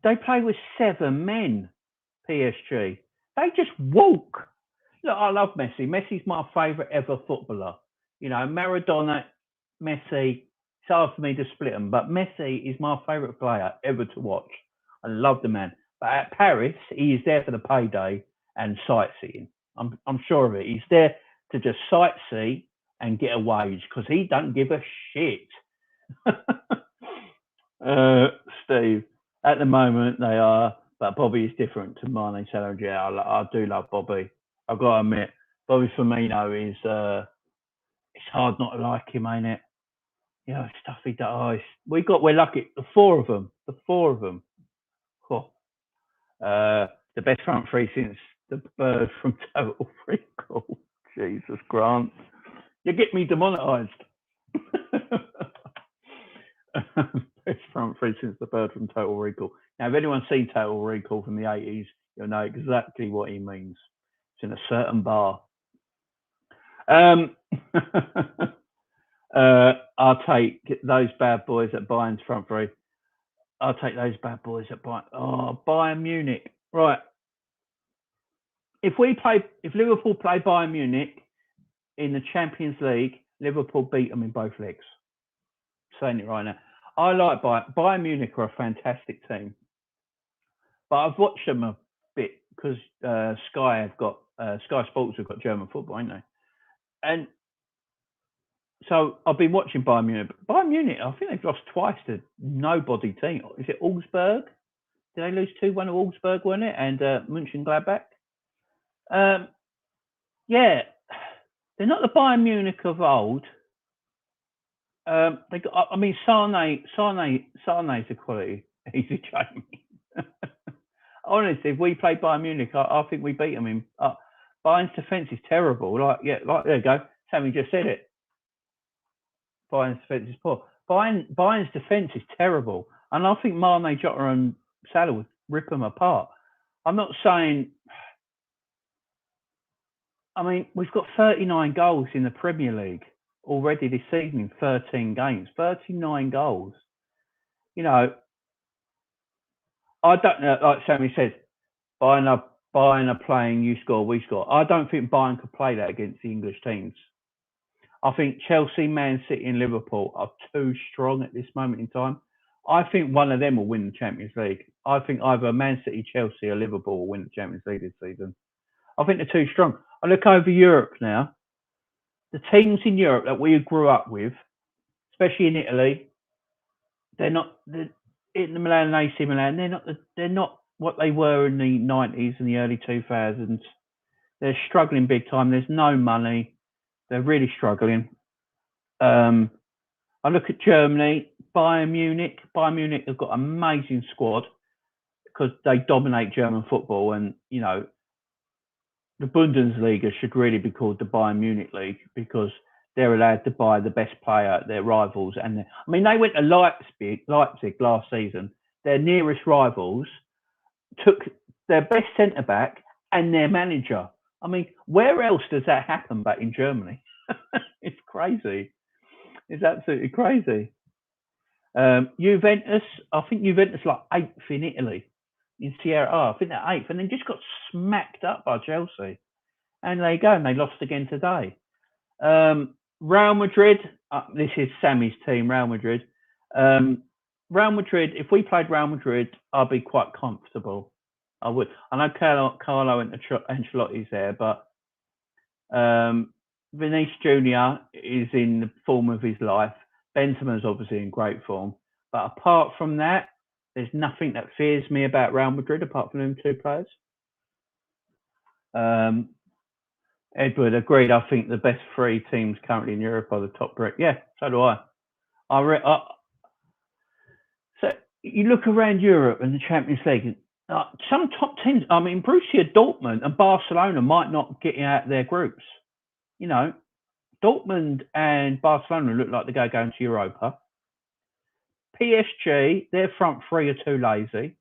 They play with 7 men, PSG. They just walk. Look, I love Messi. Messi's my favourite ever footballer. You know, Maradona, Messi, it's hard for me to split them, but Messi is my favourite player ever to watch. I love the man. But at Paris, he is there for the payday and sightseeing. I'm sure of it. He's there to just sightsee and get a wage because he don't give a shit. Steve, at the moment they are, but Bobby is different to Mane, Salah. Yeah, I do love Bobby. I've got to admit, Bobby Firmino is, it's hard not to like him, ain't it? You know, stuff he does. We're lucky. The four of them. Oh. The best front 3 since the bird from Total Recall. Jesus Grant, you get me demonetised. Best front three since the bird from Total Recall. Now, if anyone's seen Total Recall from the 80s, you'll know exactly what he means. It's in a certain bar. I'll take those bad boys at Bayern's front three. I'll take those bad boys at Bayern. Oh, Bayern Munich. Right. If Liverpool play Bayern Munich in the Champions League, Liverpool beat them in both legs. I'm saying it right now. I like Bayern Munich are a fantastic team, but I've watched them a bit because Sky Sports have got German football, ain't they? And so I've been watching Bayern Munich. Bayern Munich, I think they've lost twice to nobody team. Is it Augsburg? Did they lose 2-1 to Augsburg, wasn't it? And Mönchengladbach? Yeah, they're not the Bayern Munich of old. They got, I mean, Sane's a quality. He's a Jamie. Honestly, if we play Bayern Munich, I think we beat them. Bayern's defence is terrible. There you go. Sammy just said it. Bayern's defence is poor. Bayern's defence is terrible, and I think Mane, Jota, and Salah would rip them apart. I'm not saying. I mean, we've got 39 goals in the Premier League already this season in 13 games. 39 goals. You know, I don't know. Like Sammy says, Bayern are playing. You score, we score. I don't think Bayern could play that against the English teams. I think Chelsea, Man City, and Liverpool are too strong at this moment in time. I think one of them will win the Champions League. I think either Man City, Chelsea, or Liverpool will win the Champions League this season. I think they're too strong. I look over Europe now. The teams in Europe that we grew up with, especially in Italy, they're not Inter Milan and AC Milan. They're not what they were in the 90s and the early 2000s. They're struggling big time. There's no money. They're really struggling. I look at Germany, Bayern Munich. Bayern Munich have got an amazing squad because they dominate German football, and you know the Bundesliga should really be called the Bayern Munich League because they're allowed to buy the best player, their rivals, and I mean they went to Leipzig last season. Their nearest rivals took their best centre back and their manager. I mean, where else does that happen but in Germany? It's crazy. It's absolutely crazy. Juventus, I think Juventus like 8th in Italy. In Serie A, I think they're 8th. And then just got smacked up by Chelsea. And there you go, and they lost again today. Real Madrid, this is Sammy's team, Real Madrid. Real Madrid, if we played Real Madrid, I'd be quite comfortable. I would. I know Carlo Ancelotti's there, but Vinicius Jr. is in the form of his life. Benzema's obviously in great form. But apart from that, there's nothing that fears me about Real Madrid apart from them two players. Edward, agreed. I think the best three teams currently in Europe are the top three. Yeah, so do I. So you look around Europe and the Champions League, some top teams, I mean, Borussia Dortmund and Barcelona might not get out of their groups. You know, Dortmund and Barcelona look like they're going to Europa. PSG, their front three are too lazy.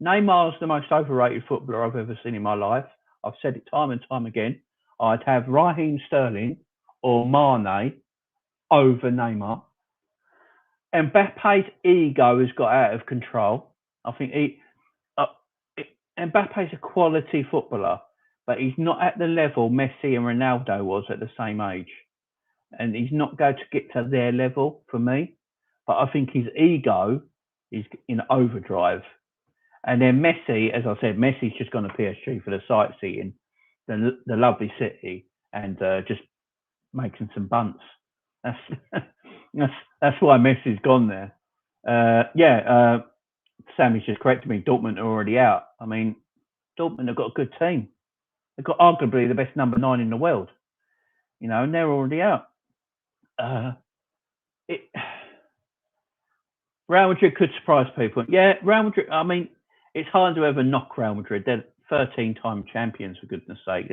Neymar's the most overrated footballer I've ever seen in my life. I've said it time and time again. I'd have Raheem Sterling or Mane over Neymar. Mbappe's ego has got out of control. I think Mbappe's a quality footballer, but he's not at the level Messi and Ronaldo was at the same age. And he's not going to get to their level for me. But I think his ego is in overdrive. And then Messi, as I said, Messi's just gone to PSG for the sightseeing, the lovely city, and just making some bunts. That's why Messi's gone there. Sammy's just corrected me. Dortmund are already out. I mean, Dortmund have got a good team. They've got arguably the best number 9 in the world. You know, and they're already out. Real Madrid could surprise people. Yeah, Real Madrid, I mean, it's hard to ever knock Real Madrid. They're 13-time champions, for goodness sake.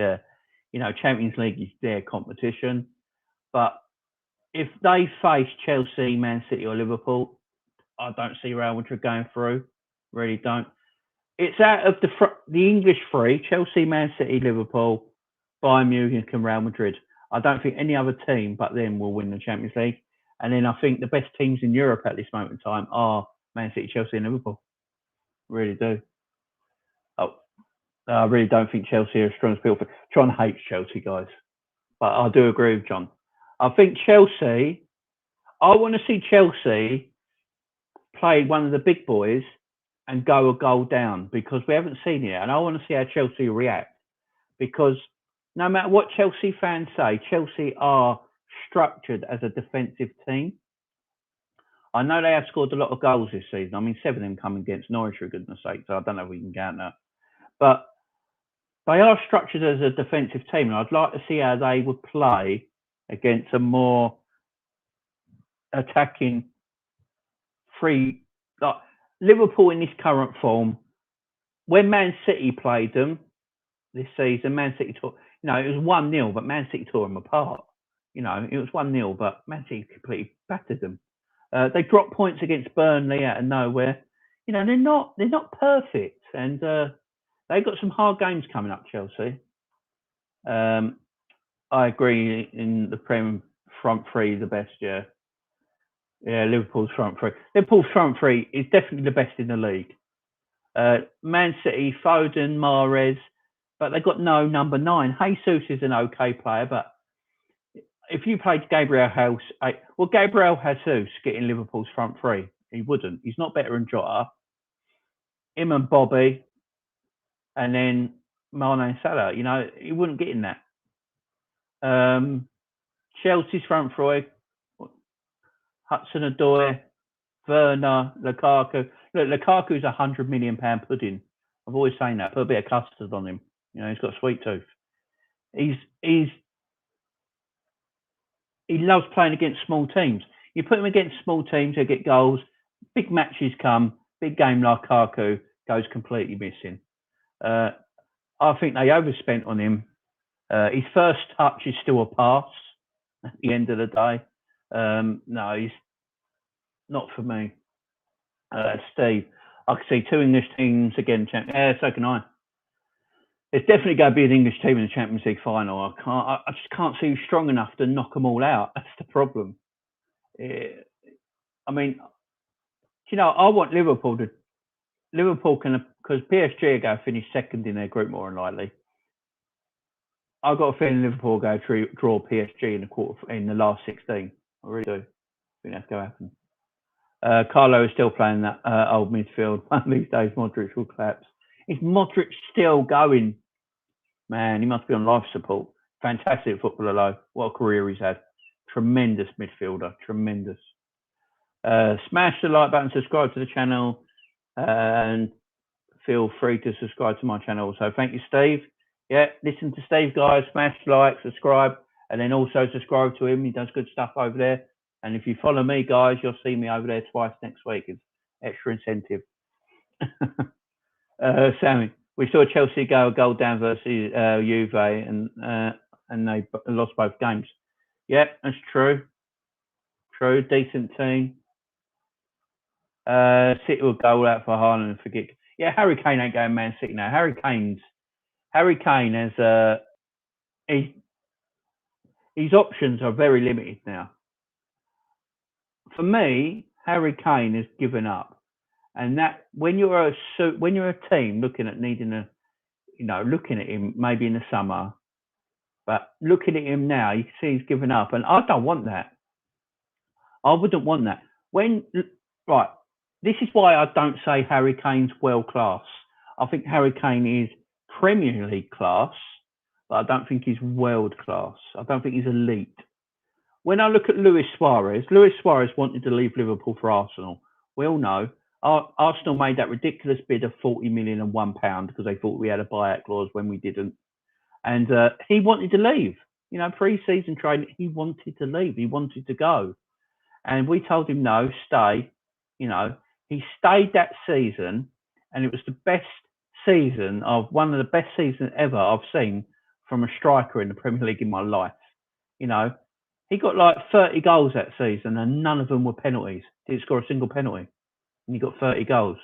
Champions League is their competition. But if they face Chelsea, Man City or Liverpool, I don't see Real Madrid going through. Really don't. It's out of the English three: Chelsea, Man City, Liverpool, Bayern Munich and Real Madrid. I don't think any other team but them will win the Champions League. And then I think the best teams in Europe at this moment in time are Man City, Chelsea and Liverpool. Really do. I really don't think Chelsea are as strong as people. John hates Chelsea, guys. But I do agree with John. I think Chelsea, I want to see Chelsea play one of the big boys and go a goal down, because we haven't seen it. And I want to see how Chelsea react, because no matter what Chelsea fans say, Chelsea are structured as a defensive team. I know they have scored a lot of goals this season. I mean, 7 of them come against Norwich, for goodness sake, so I don't know if we can count that. But they are structured as a defensive team, and I'd like to see how they would play against a more attacking free. Like Liverpool in this current form, when Man City played them this season, Man City tore, it was 1-0, but Man City tore them apart. It was 1-0, but Man City completely battered them. They dropped points against Burnley out of nowhere. They're not perfect, and they've got some hard games coming up, Chelsea. I agree in the Prem front three, the best, yeah. Yeah, Liverpool's front three. Liverpool's front three is definitely the best in the league. Man City, Foden, Mahrez, but they've got no number 9. Jesus is an okay player, but if you played Gabriel Jesus get in Liverpool's front three, he wouldn't. He's not better than Jota. Him and Bobby, and then Mane and Salah. He wouldn't get in that. Chelsea's front three: Hudson-Odoi, Werner, Lukaku. Look, Lukaku's a £100 million pudding. I've always saying that. Put a bit of custard on him. He's got a sweet tooth. He loves playing against small teams. You put him against small teams, he'll get goals. Big matches come. Big game like Lukaku goes completely missing. I think they overspent on him. His first touch is still a pass at the end of the day. No, he's not for me. Steve, I can see 2 English teams again. So can I. It's definitely going to be an English team in the Champions League final. I just can't see who's strong enough to knock them all out. That's the problem. I mean, I want Liverpool can, because PSG are going to finish second in their group more than likely. I've got a feeling Liverpool will go draw PSG in the last 16. I really do. I think that's going to happen. Carlo is still playing that old midfield. One of these days, Modric will collapse. Is Modric still going? Man, he must be on life support. Fantastic footballer, though. What a career he's had. Tremendous midfielder. Tremendous. Smash the like button, subscribe to the channel, and feel free to subscribe to my channel. So thank you, Steve. Yeah, listen to Steve, guys. Smash like, subscribe, and then also subscribe to him. He does good stuff over there. And if you follow me, guys, you'll see me over there twice next week. It's extra incentive. Sammy, we saw Chelsea go a goal down versus Juve, and they lost both games. Yeah, that's true. True, decent team. City will go out for Haaland and forget. Yeah, Harry Kane ain't going Man City now. Harry Kane has his options are very limited now. For me, Harry Kane has given up, and that when you're a team looking at looking at him maybe in the summer, but looking at him now, you can see he's given up, and I don't want that. I wouldn't want that. This is why I don't say Harry Kane's world class. I think Harry Kane is Premier League class, but I don't think he's world class. I don't think he's elite. When I look at Luis Suarez wanted to leave Liverpool for Arsenal. We all know Arsenal made that ridiculous bid of £40 million and £1 because they thought we had a buyout clause when we didn't. And he wanted to leave. Pre-season training, he wanted to leave. He wanted to go. And we told him, no, stay. He stayed that season, and it was the best season of one of the best seasons ever I've seen from a striker in the Premier League in my life. You know, he got like 30 goals that season, and none of them were penalties. Didn't score a single penalty, and he got 30 goals.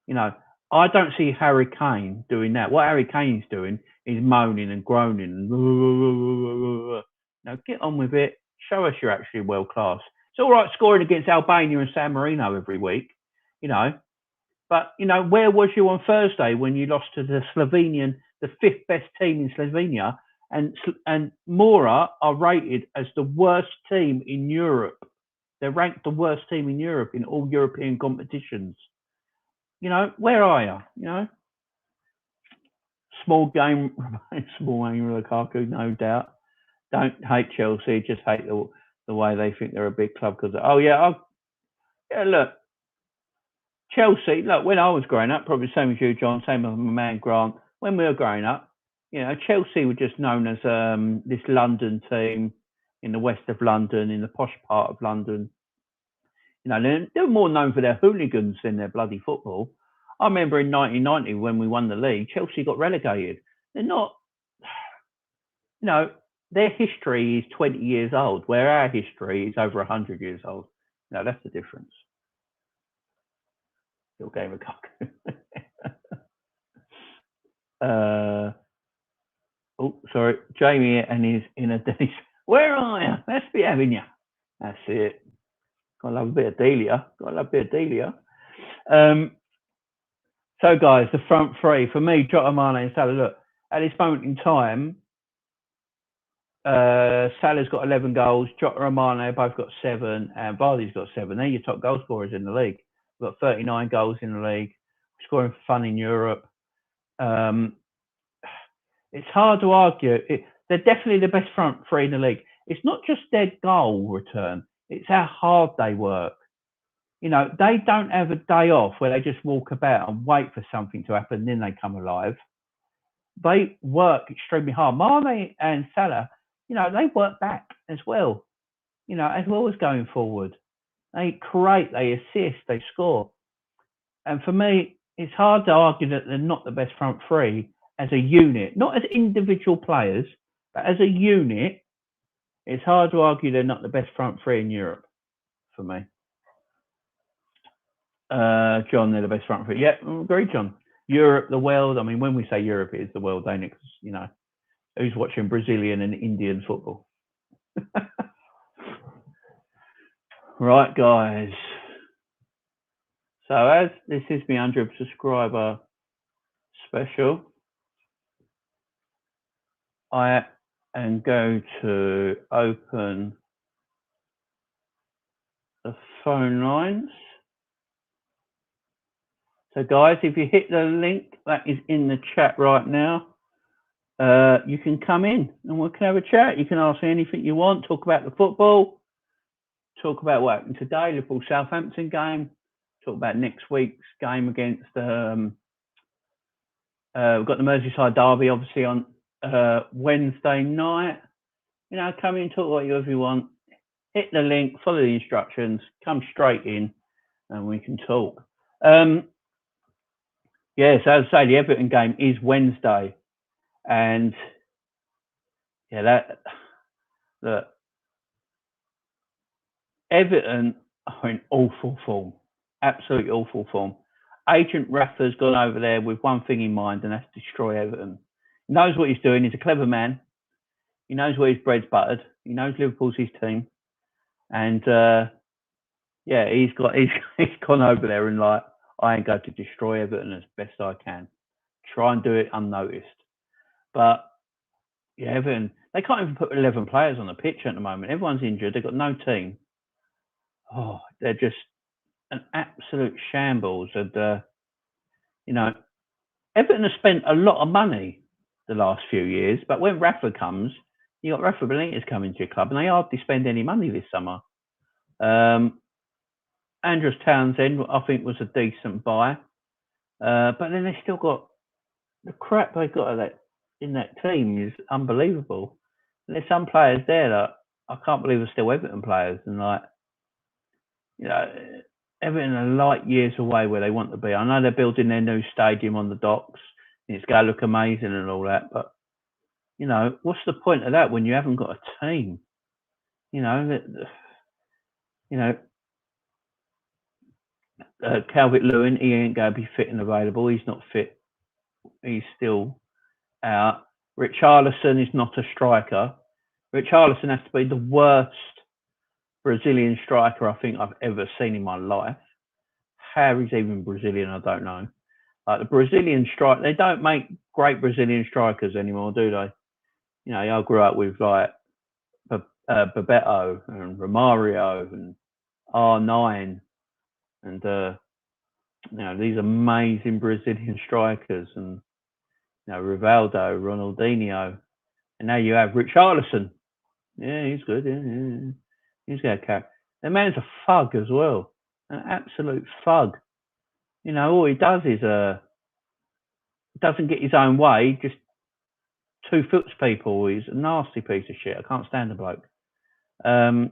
You know, I don't see Harry Kane doing that. What Harry Kane's doing is moaning and groaning and now get on with it. Show us you're actually world class. It's all right scoring against Albania and San Marino every week, you know. But you know, where was you on Thursday when you lost to the Slovenian, the fifth best team in Slovenia, and Mora are rated as the worst team in Europe. They're ranked the worst team in Europe in all European competitions. You know, where are you? You know, small game, small game Lukaku, no doubt. Don't hate Chelsea, just hate the way they think they're a big club. Because look, Chelsea. Look, when I was growing up, probably the same as you, John, same as my man Grant. When we were growing up, you know, Chelsea were just known as this London team in the west of London, in the posh part of London. You know, they were more known for their hooligans than their bloody football. I remember in 1990 when we won the league, Chelsea got relegated. They're not, you know, their history is 20 years old, where our history is over 100 years old. No, that's the difference. Little game of cock. Sorry. Jamie and his inner Dennis. Where are you? Let's be having you. That's it. Gotta love a bit of Delia. So, guys, the front three. For me, Jota, Mane and Salah. Look, at this moment in time, Salah's got 11 goals. Jota and Mane both got 7. And Vardy's got 7. They're your top goal scorers in the league. We've got 39 goals in the league. Scoring for fun in Europe. It's hard to argue. They're definitely the best front three in the league. It's not just their goal return. It's how hard they work. You know, they don't have a day off where they just walk about and wait for something to happen, and then they come alive. They work extremely hard. Mane and Salah, you know, they work back as well. You know, as well as going forward. They create, they assist, they score. And for me, it's hard to argue that they're not the best front three as a unit, not as individual players, but as a unit. It's hard to argue they're not the best front three in Europe for me. John, they're the best front three. Yeah, I agree, John. Europe, the world. I mean, when we say Europe, it is the world, ain't it? Because, you know, who's watching Brazilian and Indian football? Right, guys. So as this is my 100 subscriber special, I am going to open the phone lines. So guys, if you hit the link that is in the chat right now, you can come in and we can have a chat. You can ask me anything you want, talk about the football, talk about what happened today, Liverpool Southampton game, talk about next week's game against we've got the Merseyside derby obviously on Wednesday night. You know, come in, talk whatever you want. Hit the link, follow the instructions, come straight in, and we can talk. Yes, as I say, the Everton game is Wednesday, and yeah, that Everton are in awful form, absolutely awful form. Agent Rafa's gone over there with one thing in mind, and that's destroy Everton. He knows what he's doing. He's a clever man. He knows where his bread's buttered. He knows Liverpool's his team, and yeah, he's gone over there and like, I ain't going to destroy Everton as best I can. Try and do it unnoticed. But yeah, Everton, they can't even put 11 players on the pitch at the moment. Everyone's injured. They've got no team. Oh, they're just an absolute shambles. And, you know, Everton has spent a lot of money the last few years. But when Rafa comes, you got Rafa Benitez coming to your club, and they hardly spend any money this summer. Andros Townsend, I think, was a decent buy. But then they still got the crap they got in that team is unbelievable. And there's some players there that I can't believe are still Everton players. And like, you know, Everton are light years away where they want to be. I know they're building their new stadium on the docks. And it's going to look amazing and all that, but you know, what's the point of that when you haven't got a team? You know, you know, Calvert-Lewin, he ain't going to be fit and available. He's not fit. He's still out. Richarlison is not a striker. Richarlison has to be the worst Brazilian striker I think I've ever seen in my life. How he's even Brazilian, I don't know. Like the Brazilian strike, they don't make great Brazilian strikers anymore, do they? You know, I grew up with like Bebeto and Romario and R9 and you know, these amazing Brazilian strikers and you know, Rivaldo, Ronaldinho, and now you have Richarlison. Yeah, he's good. Yeah. He's got a cap. The man's a thug as well, an absolute thug. You know, all he does is doesn't get his own way, just two foots people. He's a nasty piece of shit. I can't stand the bloke. So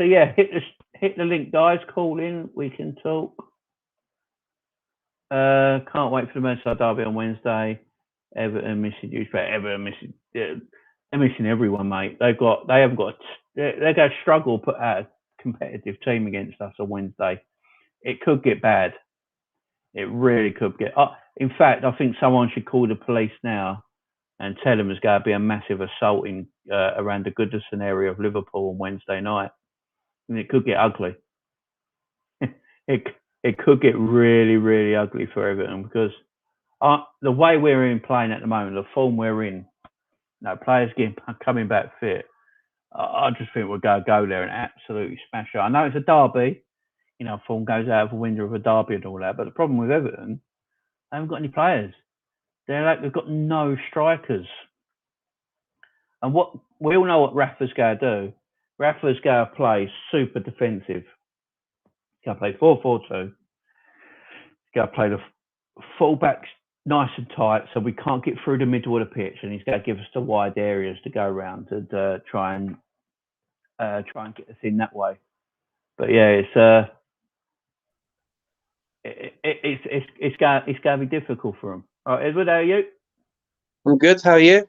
yeah, hit the link, guys. Call in. We can talk. Can't wait for the Merseyside derby on Wednesday. Everton missing you, but Everton missing. Yeah, they're missing everyone, mate. They're going to struggle to put out a competitive team against us on Wednesday. It could get bad. It really could get. In fact, I think someone should call the police now and tell them there's going to be a massive assault in around the Goodison area of Liverpool on Wednesday night, and it could get ugly. it could get really, really ugly for Everton because the way we're playing at the moment, the form we're in, players coming back fit. I just think we're going to go there and absolutely smash it. I know it's a derby. You know, form goes out of the window of a derby and all that. But the problem with Everton, they haven't got any players. They've got no strikers. And we all know what Rafa's going to do. Rafa's going to play super defensive. He's going to play 4-4-2. He's going to play the full-backs nice and tight so we can't get through the middle of the pitch, and he's going to give us the wide areas to go around and try and get us in that way. But yeah, it's going to be difficult for him. All right, Edward, how are you? I'm good. How are you?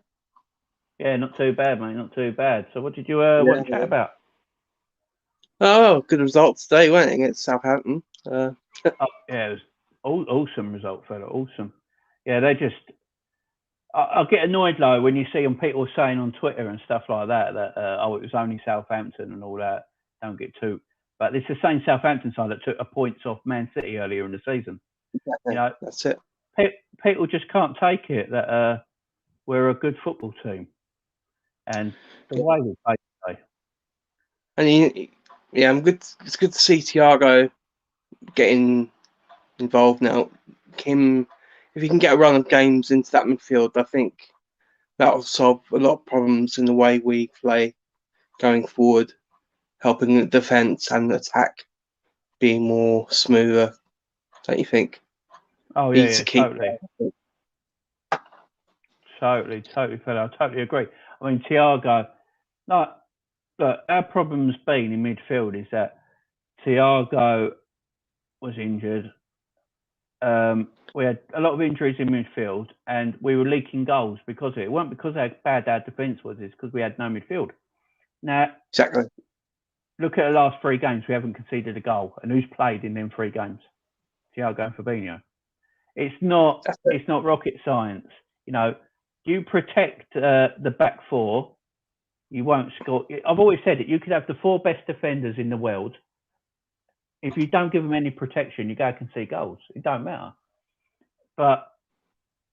Yeah, not too bad, mate. Not too bad. So, what did you want to chat about? Oh, good result today, weren't it, against Southampton? Yeah, it was awesome result, fella. Awesome. Yeah, they just. I get annoyed though when you see them people saying on Twitter and stuff like that it was only Southampton and all that. Don't get too. But it's the same Southampton side that took a points off Man City earlier in the season. Exactly. You know, that's it. People just can't take it that we're a good football team, and the way we play today. And I'm good. It's good to see Thiago getting involved now. If he can get a run of games into that midfield, I think that will solve a lot of problems in the way we play going forward, helping the defence and the attack be more smoother. Don't you think? Oh yeah, totally, fella. I totally agree. I mean, Thiago. Look, our problem's been in midfield is that Thiago was injured. We had a lot of injuries in midfield, and we were leaking goals because of it. It wasn't because how bad our defence was; it's because we had no midfield. Now, exactly. Look at the last 3 games; we haven't conceded a goal, and who's played in them 3 games? Thiago and Fabinho. It's not rocket science. You know, you protect the back 4, you won't score. I've always said it. You could have the 4 best defenders in the world. If you don't give them any protection, you go and concede goals. It don't matter. But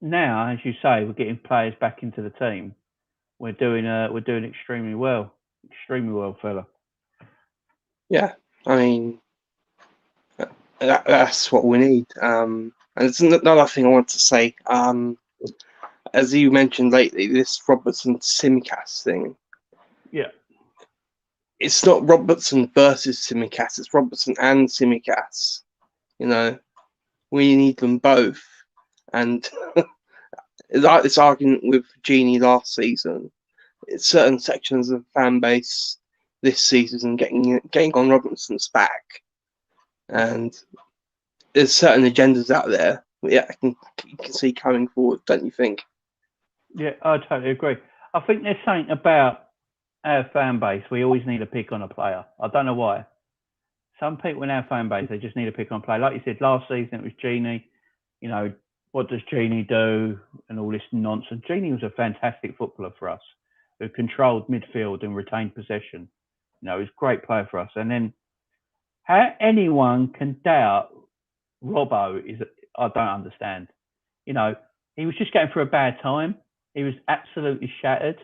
now, as you say, we're getting players back into the team. We're doing extremely well, fella. Yeah, I mean, that's what we need. And it's another thing I want to say. As you mentioned lately, this Robertson Tsimikas thing. Yeah. It's not Robertson versus Tsimikas. It's Robertson and Tsimikas. You know, we need them both. And like this argument with Genie last season, it's certain sections of the fan base this season getting on Robertson's back and there's certain agendas out there. Yeah, you can see coming forward, don't you think? Yeah, I totally agree. I think there's something about our fan base. We always need to pick on a player. I don't know why. Some people in our fan base, they just need to pick on a player. Like you said, last season it was Genie. You know, what does Genie do and all this nonsense. Genie was a fantastic footballer for us who controlled midfield and retained possession. You know, he was a great player for us. And then how anyone can doubt Robbo is, I don't understand. You know, he was just going through a bad time. He was absolutely shattered.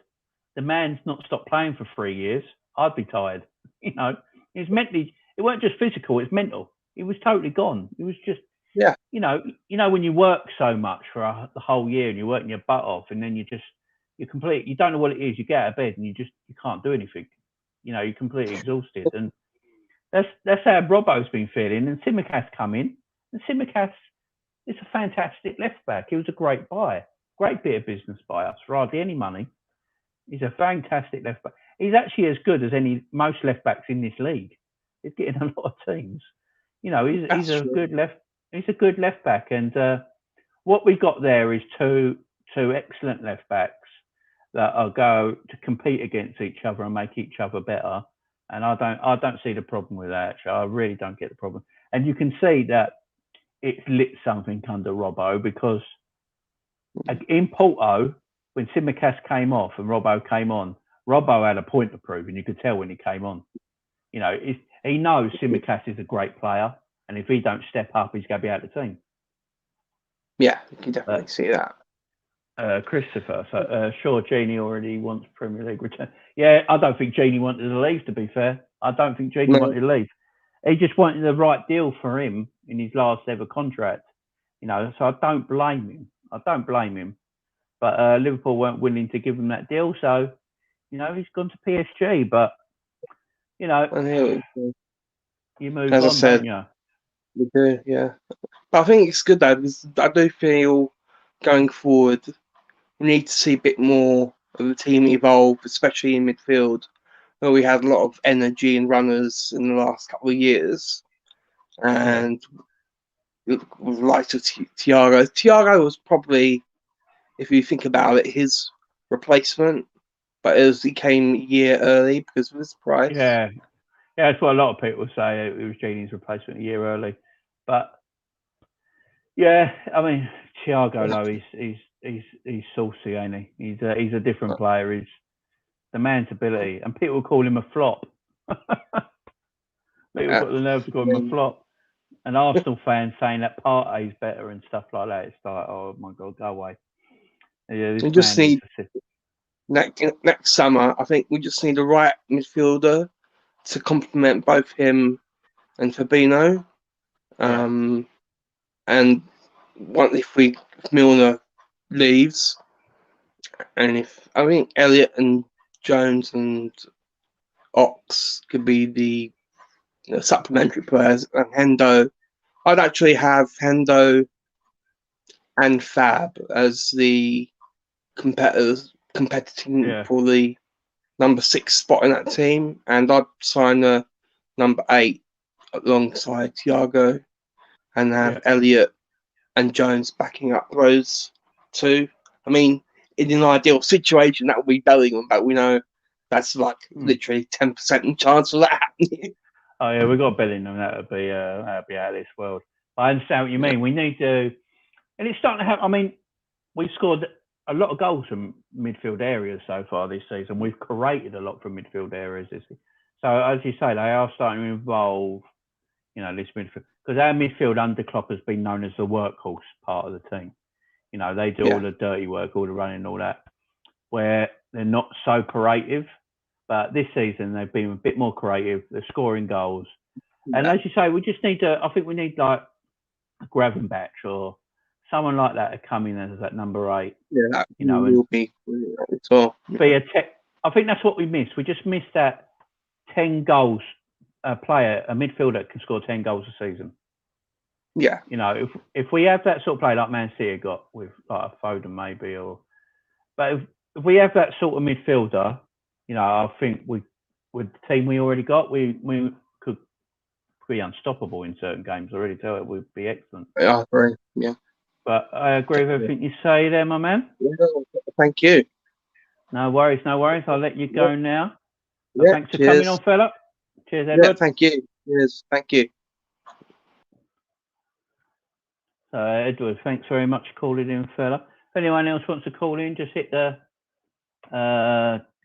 The man's not stopped playing for 3 years. I'd be tired. You know, he's mentally, it weren't just physical, it's mental. He was totally gone. He was just, Yeah. you know, when you work so much for the whole year and you're working your butt off, and then you don't know what it is. You get out of bed and you can't do anything. You know, you're completely exhausted. And that's how Robbo's been feeling. And Tsimikas come in, and Tsimikas is a fantastic left back. He was a great buy, great bit of business by us for hardly any money. He's a fantastic left back. He's actually as good as most left backs in this league. He's getting a lot of teams. You know, he's a good left back, and what we got there is two excellent left backs that are go to compete against each other and make each other better. And I don't see the problem with that. Actually, I really don't get the problem. And you can see that it's lit something under Robbo, because in Porto, when Tsimikas came off and Robbo came on, Robbo had a point to prove, and you could tell when he came on. You know, he knows Tsimikas is a great player, and if he don't step up, he's going to be out of the team. Yeah, you can definitely see that. Christopher, so sure, Genie already wants Premier League return. Yeah, I don't think Genie wanted to leave, to be fair. I don't think Genie wanted to leave. He just wanted the right deal for him in his last ever contract. You know, so I don't blame him. But Liverpool weren't willing to give him that deal, so you know he's gone to PSG. But you know, you move as on, I said, don't you? We do, yeah. But I think it's good though, because I do feel going forward we need to see a bit more of the team evolve, especially in midfield, where we had a lot of energy and runners in the last couple of years, and with likes of Thiago. Thiago was probably, if you think about it, his replacement, but he came a year early because of his price. Yeah, that's what a lot of people say. It was Genie's replacement a year early, but yeah, I mean Thiago, though, he's saucy, ain't he? He's a different player. He's the man's ability, and people call him a flop. People got the nerve to call him a flop. And Arsenal fans saying that Partey's better and stuff like that. It's like, oh my god, go away. Yeah, this we just man need next summer. I think we just need the right midfielder to complement both him and Fabinho. And if Milner leaves, and if I think Elliott and Jones and Ox could be the supplementary players, and Hendo, I'd actually have Hendo and Fab as the competitors competing for the number 6 spot in that team, and I'd sign a number 8 alongside Thiago, and have Elliott and Jones backing up those two. I mean, in an ideal situation, that would be Bellingham, but we know that's like literally 10% chance of that happening. Oh yeah, we got Bellingham. That would be out of this world. I understand what you mean. We need to, and it's starting to happen. I mean, we've scored a lot of goals from midfield areas so far this season. We've created a lot from midfield areas this season. So as you say, they are starting to involve, you know, this midfield, because our midfield under Klopp has been known as the workhorse part of the team. You know, they do all the dirty work, all the running, and all that, where they're not so creative. But this season, they've been a bit more creative. They're scoring goals. And as you say, we just need to, I think we need like a Gravenbach or someone like that to come in as that number 8. Yeah, that will be at all. I think that's what we missed. We just missed that 10 goals player, a midfielder that can score 10 goals a season. Yeah. You know, if we have that sort of play like Man City got with like a Foden maybe, but if we have that sort of midfielder, you know, I think with the team we already got, we could be unstoppable in certain games. I really tell it would be excellent. I agree. Yeah. But I agree with everything you say there, my man. Yeah, thank you. No worries, no worries. I'll let you go now. Yeah, Thanks for cheers. coming on, fella. Cheers, Yeah, Edward. thank you. Cheers. Thank you. So, Edward, thanks very much for calling in, fella. If anyone else wants to call in, just hit the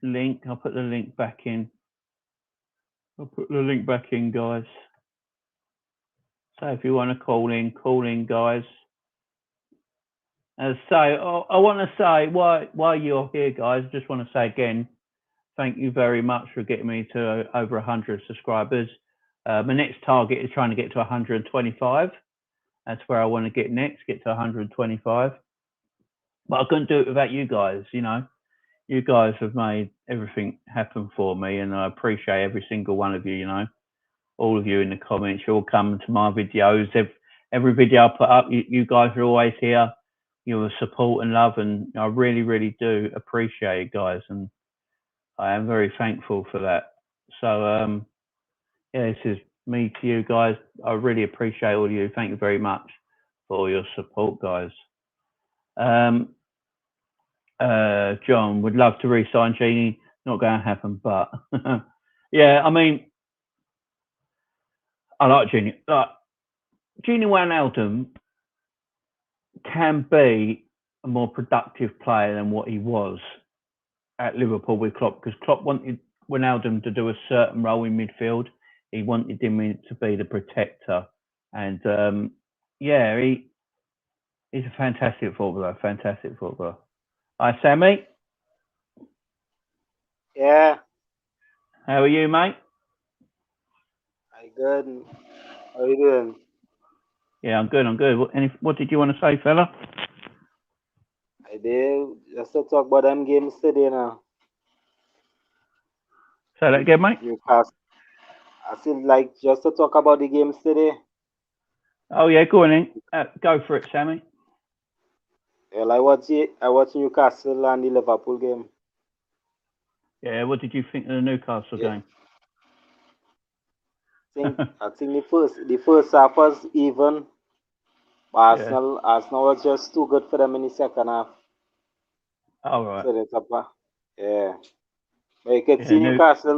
link. I'll put the link back in. Guys. So if you want to call in, guys. As I say, I want to say why you're here, guys. I just want to say again, thank you very much for getting me to over 100 subscribers. My next target is trying to get to 125. That's where I want to get next, get to 125. But I couldn't do it without you guys, you know. You guys have made everything happen for me, and I appreciate every single one of you, you know. All of you in the comments, you all come to my videos. Every video I put up, you guys are always here. You're support and love, and I really, really do appreciate it, guys. And I am very thankful for that. So, yeah, this is me to you guys. I really appreciate all of you. Thank you very much for all your support, guys. John would love to re-sign Genie. Not going to happen, but yeah, I mean, I like Genie. Like, Genie Wijnaldum can be a more productive player than what he was at Liverpool with Klopp, because Klopp wanted Wijnaldum to do a certain role in midfield. He wanted him to be the protector, and yeah, he's a fantastic footballer. Hi, Sammy. Yeah. How are you, mate? I good. How you doing? Yeah, I'm good. What did you want to say, fella? I did just to talk about them games today now. Say that again, mate. Newcastle. I feel like just to talk about the games today. Oh yeah, go on in. Go for it, Sammy. Well, I watched Newcastle and the Liverpool game. Yeah, what did you think of the Newcastle game? I think the first half was even. But Arsenal was just too good for them in the second half. All right. So that's up. Yeah. But you can see Newcastle is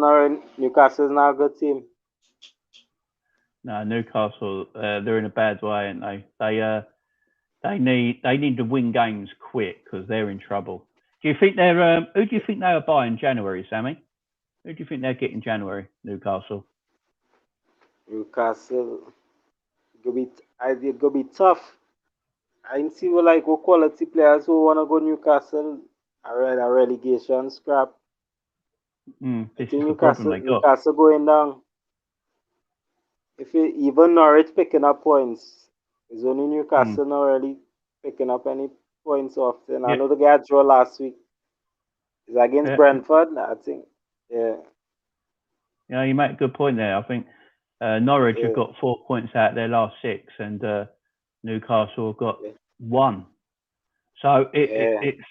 now a good team. No, Newcastle, they're in a bad way, aren't they? They need to win games quick because they're in trouble. Do you think they're who do you think they are buying January, Sammy? Who do you think they're getting January, Newcastle? Newcastle, it could be tough. I see what quality players who wanna go Newcastle are a relegation scrap. This is the problem they got. Newcastle going down. Even Norwich picking up points, it's only Newcastle not really picking up any points often. Yeah. I know the guy drew last week. It's against Brentford, I think. Yeah. Yeah, you make a good point there. I think Norwich have got 4 points out of their last 6, and Newcastle have got 1. So it's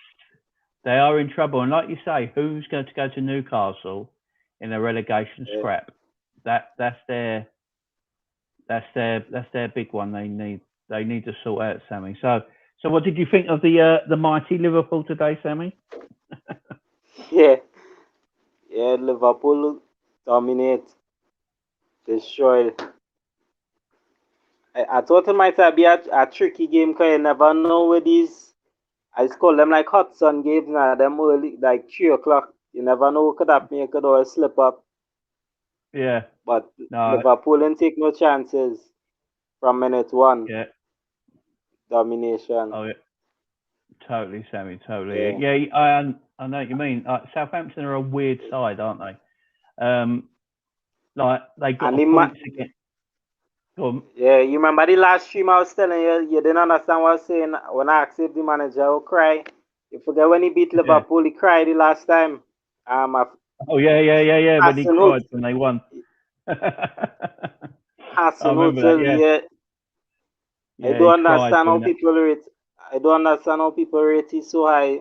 they are in trouble. And like you say, who's going to go to Newcastle in a relegation scrap? That's their big one. They need to sort out, Sammy. So what did you think of the mighty Liverpool today, Sammy? Yeah, Liverpool dominate, destroyed. I thought it might be a tricky game because you never know with these. I just call them like hot sun games now. Them early, like 3 o'clock. You never know what could happen. You could always slip up. Yeah. But Liverpool didn't take no chances from minute 1. Yeah. Domination. Oh, yeah. Totally, Sammy. Totally. Yeah, I know what you mean. Southampton are a weird side, aren't they? Like they got points again. Yeah, you remember the last stream I was telling you? You didn't understand what I was saying when I asked if the manager will cry. You forget when he beat Liverpool, he cried the last time. Oh yeah. When he cried when they won. Hassan Hotel, yeah. I don't understand how people rate. I don't understand how people rate it so high.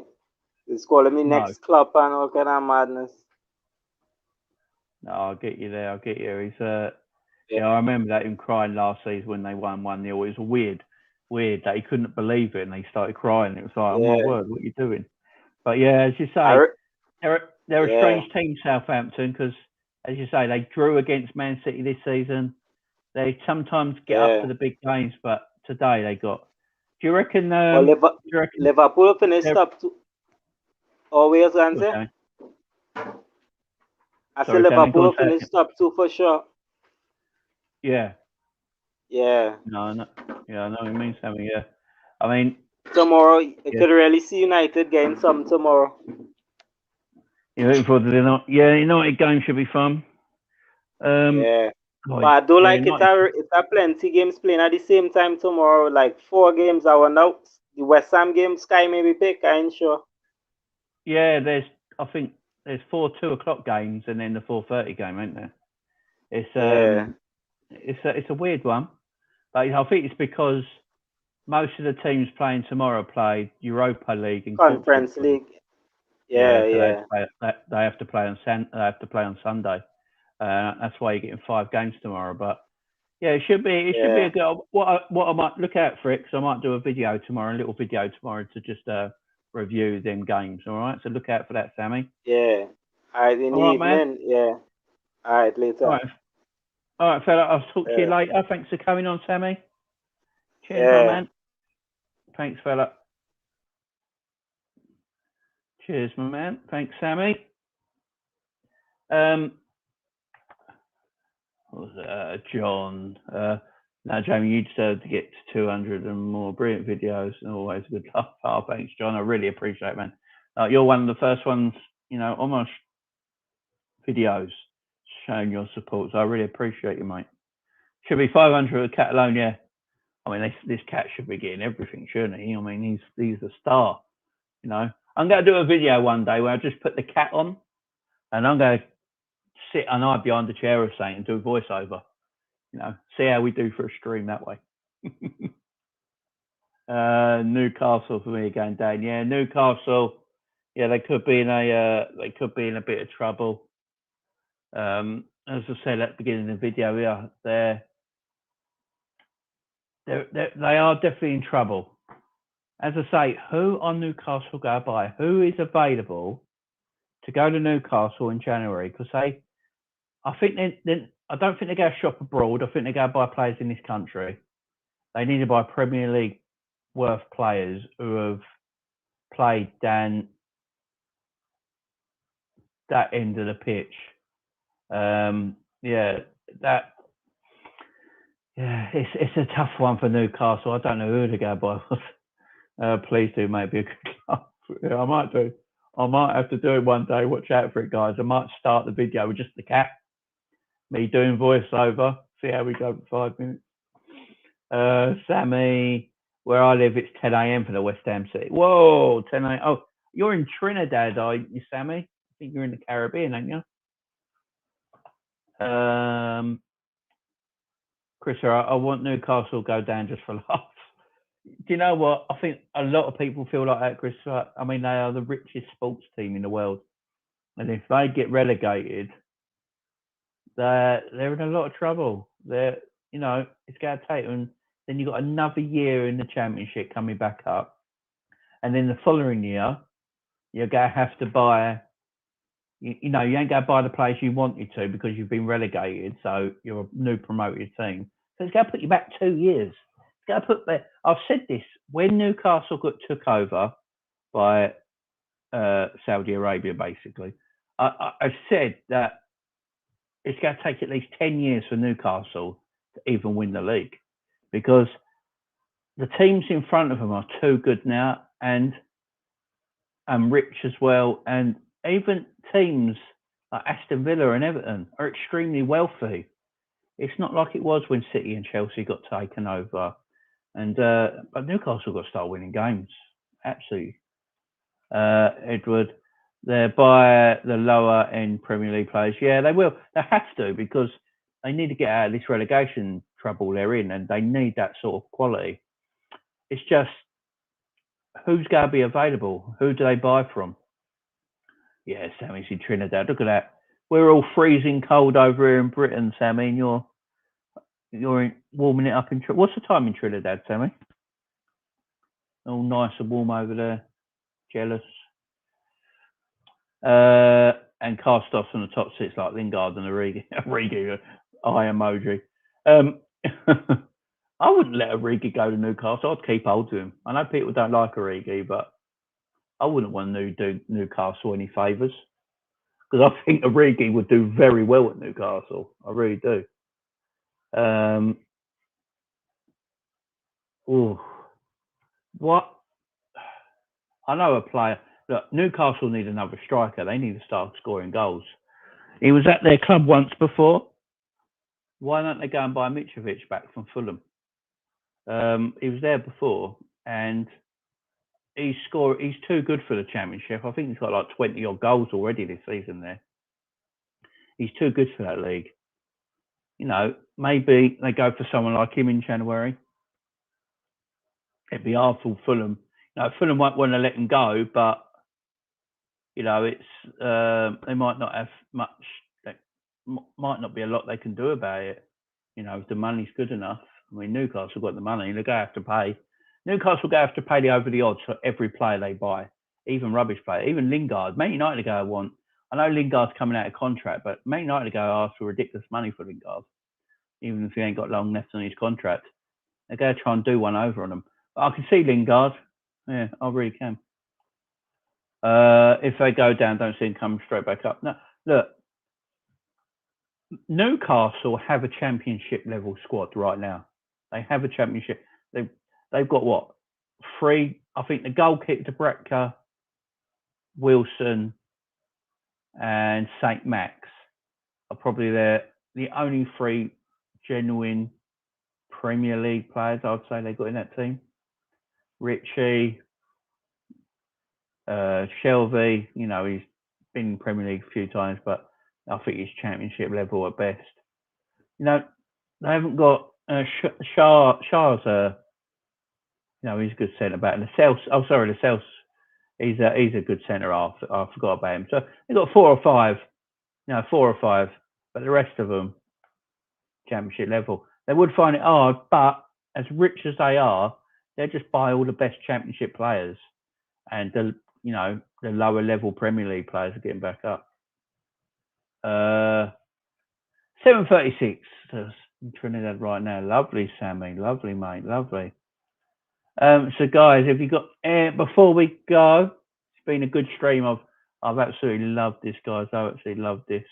It's calling me next club and all kind of madness. No, I'll get you there. He's Yeah, I remember that him crying last season when they won 1-0. It was weird that he couldn't believe it and he started crying. It was like, oh my word, what are you doing? But yeah, as you say, they're a strange team, Southampton, because as you say, they drew against Man City this season. They sometimes get up to the big games, but today they got. Do you reckon? Liverpool finished up to. Always answer. I said Liverpool finished top 2 for sure. Yeah. Yeah. No. Yeah, I know what you mean, Sammy. Yeah. I mean. Tomorrow, you could really see United getting some tomorrow. You're looking forward to the United game should be fun. Yeah. But I do like it's a plenty games playing at the same time tomorrow. Like 4 games I will out. The West Ham game, Sky maybe pick, I ain't sure. Yeah, I think there's 4 2:00 games and then the 4:30 game, ain't there? It's a weird one, but I think it's because most of the teams playing tomorrow play Europa League and Conference League. Yeah. They have to play on Sunday. That's why you're getting 5 games tomorrow. But yeah, it should be a good. What I might look out for it, because I might do a little video tomorrow to just review them games. All right, so look out for that, Sammy. Yeah. All right, in the evening. Man. Yeah. All right, later. All right, fella. I'll talk to you later. Thanks for coming on, Sammy. Cheers, my man. Thanks, fella. Cheers, my man. Thanks, Sammy. What was it? John. Now, Jamie, you deserve to get to 200 and more brilliant videos and always a good laugh. Oh, thanks, John. I really appreciate it, man. You're one of the first ones, almost videos showing your support. So I really appreciate you, mate. Should be 500 with Catalonia. I mean, this cat should be getting everything, shouldn't he? I mean, he's a star. I'm going to do a video one day where I just put the cat on and I'm going to sit and hide behind the chair or something and do a voiceover. See how we do for a stream that way. Newcastle for me again, Dan. Yeah, Newcastle. Yeah, they could be in a bit of trouble. As I said at the beginning of the video, they are definitely in trouble. As I say, who on Newcastle go by? Who is available to go to Newcastle in January? Because I don't think they go shop abroad. I think they go buy players in this country. They need to buy Premier League worth players who have played down that end of the pitch. It's a tough one for Newcastle. I don't know who to go by. Please do, maybe a good club. Yeah, I might do. I might have to do it one day. Watch out for it, guys. I might start the video with just the cat, me doing voiceover. See how we go for 5 minutes. Sammy, where I live, it's 10 a.m. for the West Ham City. Whoa, 10 a.m. Oh, you're in Trinidad, aren't you, Sammy? I think you're in the Caribbean, aren't you? Chris, I want Newcastle to go down just for laughs. Do you know what? I think a lot of people feel like that, Chris. I mean, they are the richest sports team in the world. And if they get relegated, they're in a lot of trouble. It's going to take them. Then you've got another year in the Championship coming back up. And then the following year, you're going to have to buy, you ain't going to buy the players you wanted to because you've been relegated. So you're a new promoted team. So it's going to put you back 2 years. I've said this when Newcastle took over by Saudi Arabia, basically. I've said that it's going to take at least 10 years for Newcastle to even win the league because the teams in front of them are too good now and rich as well. And even teams like Aston Villa and Everton are extremely wealthy. It's not like it was when City and Chelsea got taken over. And but Newcastle got to start winning games. Absolutely. Edward, they're by the lower end Premier League players. Yeah, they will. They have to because they need to get out of this relegation trouble they're in and they need that sort of quality. It's just who's going to be available? Who do they buy from? Yeah, Sammy's in Trinidad. Look at that. We're all freezing cold over here in Britain, Sammy, and you're You're warming it up in. What's the time in Trinidad, Sammy? All nice and warm over there. Jealous. And cast-offs on the top six like Lingard and Origi. Origi, eye emoji. I wouldn't let Origi go to Newcastle. I'd keep hold to him. I know people don't like Origi, but I wouldn't want to do Newcastle any favours. Because I think Origi would do very well at Newcastle. I really do. What? I know a player. Look, Newcastle need another striker. They need to start scoring goals. He was at their club once before. Why don't they go and buy Mitrovic back from Fulham? He was there before, and he's too good for the Championship. I think he's got like 20 odd goals already this season there. He's too good for that league. You know, maybe they go for someone like him in January. It'd be hard for Fulham. You know, Fulham won't want to let him go, but you know, it's they might not have much. There might not be a lot they can do about it. You know, if the money's good enough. I mean, Newcastle got the money. They're going to have to pay. Newcastle going to have to pay the over the odds for every player they buy, even rubbish player, even Lingard. Man United are going to want. I know Lingard's coming out of contract, but Man United are going to ask for ridiculous money for Lingard, even if he ain't got long left on his contract. They're going to try and do one over on him. But I can see Lingard. Yeah, I really can. If they go down, don't see him coming straight back up. No, look, Newcastle have a championship level squad right now. They have a championship. They've got what? 3. I think the goal kick to Bretka, Wilson, and St. Max are probably the only 3 genuine Premier League players I'd say they got in that team. Richie, Shelby, you know, he's been in Premier League a few times, but I think he's championship level at best. You know, they haven't got Shah's you know, he's a good centre back. And the Celso, he's a good centre half. I forgot about him. So they've got 4 or 5, you know, 4 or 5, but the rest of them championship level. They would find it hard, but as rich as they are, they just buy all the best championship players, and the lower level Premier League players are getting back up. 7:36 in Trinidad right now. Lovely, Sammy. Lovely, mate. Lovely. So guys, if you got before we go, it's been a good stream. I've absolutely loved this, guys. I absolutely loved this.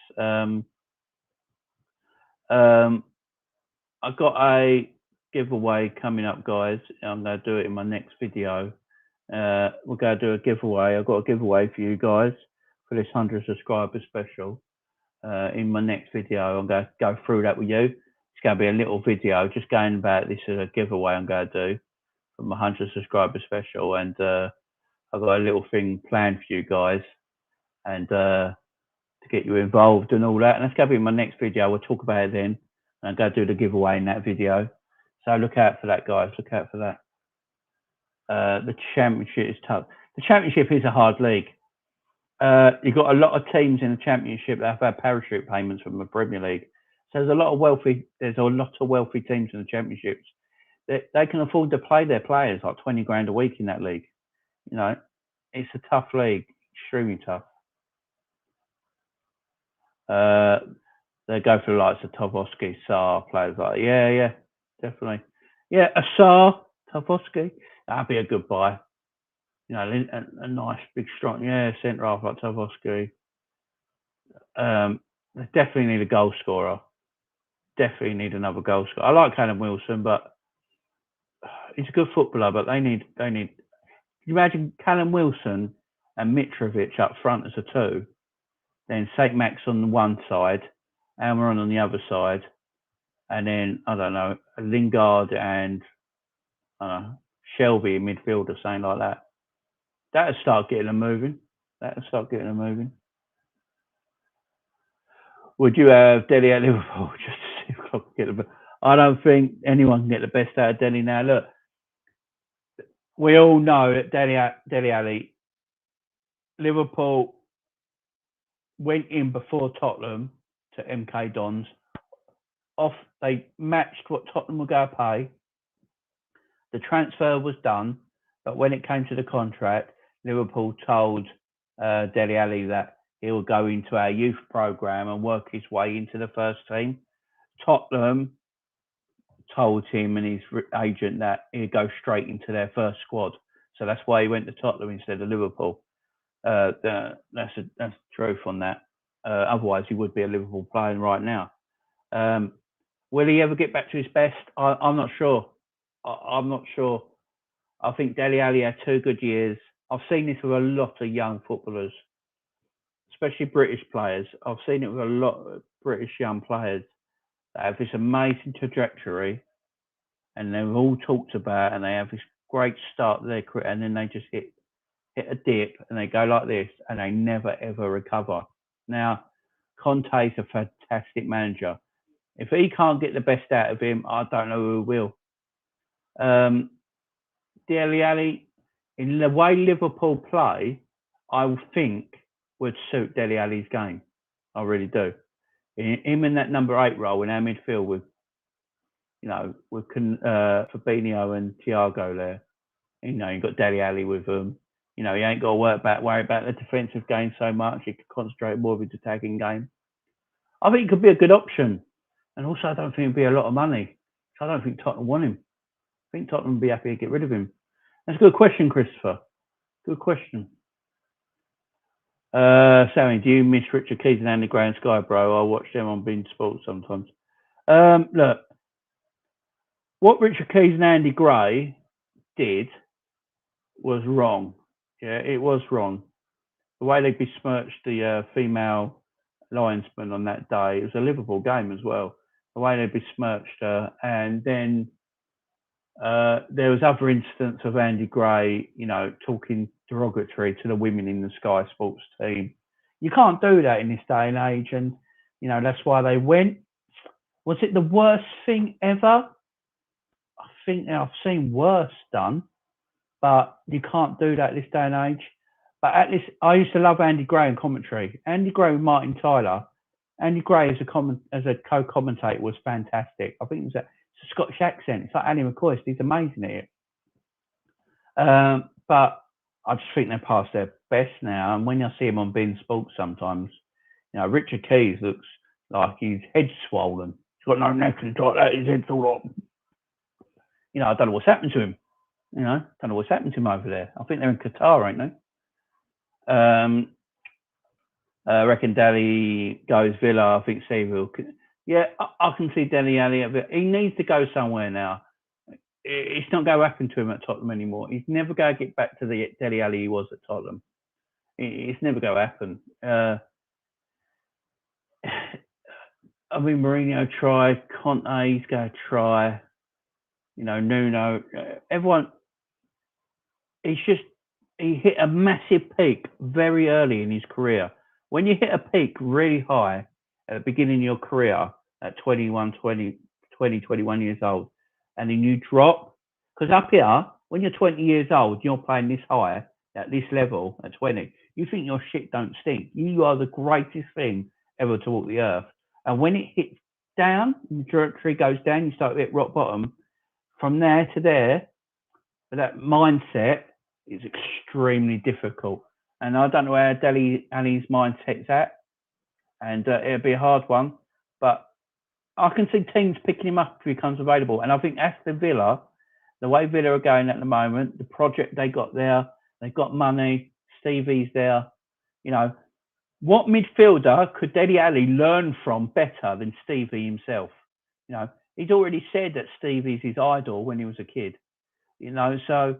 I've got a giveaway coming up, guys. I'm going to do it in my next video. We're going to do a giveaway. I've got a giveaway for you guys for this 100 subscriber special. In my next video, I'm going to go through that with you. It's going to be a little video just going about this as a giveaway I'm going to do for my 100 subscriber special. And I've got a little thing planned for you guys, and to get you involved and all that. And that's going to be in my next video. We'll talk about it then. And I'm going to do the giveaway in that video. So look out for that, guys. Look out for that. The Championship is tough. The Championship is a hard league. You've got a lot of teams in the Championship that have had parachute payments from the Premier League. So there's a lot of wealthy teams in the Championships. They can afford to play their players like 20 grand a week in that league. You know, it's a tough league, extremely tough. They go for the likes of Tovosky, Saar, players like that. Yeah, definitely. Yeah, a Saar, Tovosky, that'd be a good buy. You know, a nice big strong, centre half like Tovosky. They definitely need a goal scorer. Definitely need another goal scorer. I like Callum Wilson, but he's a good footballer. But they need. Can you imagine Callum Wilson and Mitrovic up front as a 2, then St. Max on the one side, Almiron on the other side, and then I don't know, Lingard and Shelby in midfield or something like that. That'll start getting them moving. Would you have Dele at Liverpool just to see if I could get the? I don't think anyone can get the best out of Dele now. Look, we all know that Dele Alli, Liverpool went in before Tottenham to MK Dons They matched what Tottenham were going to pay. The transfer was done, but when it came to the contract, Liverpool told Dele Alli that he will go into our youth program and work his way into the first team. Tottenham told him and his agent that he'd go straight into their first squad. So that's why he went to Tottenham instead of Liverpool. That's the truth on that. Otherwise, he would be a Liverpool player right now. Will he ever get back to his best? I'm not sure. I'm not sure. I think Dele Alli had 2 good years. I've seen this with a lot of young footballers, especially British players. I've seen it with a lot of British young players that have this amazing trajectory, and they're all talked about, and they have this great start to their career, and then they just hit a dip, and they go like this, and they never ever recover. Now, Conte's a fantastic manager. If he can't get the best out of him, I don't know who will. Dele Alli, in the way Liverpool play, I think would suit Dele Alli's game. I really do. Him in that number 8 role in our midfield with Fabinho and Thiago there. You've got Dele Alli with them. He ain't got to worry about the defensive game so much. He could concentrate more of his attacking game. I think it could be a good option. And also, I don't think it'd be a lot of money. So I don't think Tottenham want him. I think Tottenham would be happy to get rid of him. That's a good question, Christopher. Good question. Sammy, do you miss Richard Keys and Andy Gray and Sky, bro? I watch them on beIN Sports sometimes. Look, what Richard Keys and Andy Gray did was wrong. Yeah, it was wrong. The way they besmirched the female linesman on that day, it was a Liverpool game as well. The way they besmirched her, and then there was other instances of Andy Gray, talking derogatory to the women in the Sky Sports team. You can't do that in this day and age, and that's why they went. Was it the worst thing ever? I think I've seen worse done, but you can't do that this day and age. But at least I used to love Andy Gray in commentary. Andy Gray with Martin Tyler. Andy Gray as a co-commentator was fantastic. I think it's a Scottish accent. It's like Andy McCoist. He's amazing at it. But I just think they're past their best now. And when I see him on beIN Sports sometimes, Richard Keys looks like his head's swollen. He's got no neck and like that. His head's all up. I don't know what's happened to him. Don't know what's happened to him over there. I think they're in Qatar, ain't they? I reckon Dele goes Villa. I think Steve will. Yeah, I can see Dele Alli. He needs to go somewhere now. It's not going to happen to him at Tottenham anymore. He's never going to get back to the Dele Alli he was at Tottenham. It's never going to happen. Mourinho tried. Conte's going to try. Nuno. Everyone. He hit a massive peak very early in his career. When you hit a peak really high at the beginning of your career at 21 years old, and then you drop, because up here, when you're 20 years old, you're playing this high at this level at 20, you think your shit don't stink. You are the greatest thing ever to walk the earth. And when it hits down, the trajectory goes down, you start to hit rock bottom. From there to there, that mindset is extremely difficult. And I don't know where Dele Alli's mindset's at. And it'll be a hard one. But I can see teams picking him up if he becomes available. And I think Aston Villa, the way Villa are going at the moment, the project they got there, they've got money, Stevie's there. What midfielder could Dele Alli learn from better than Stevie himself? He's already said that Stevie's his idol when he was a kid. So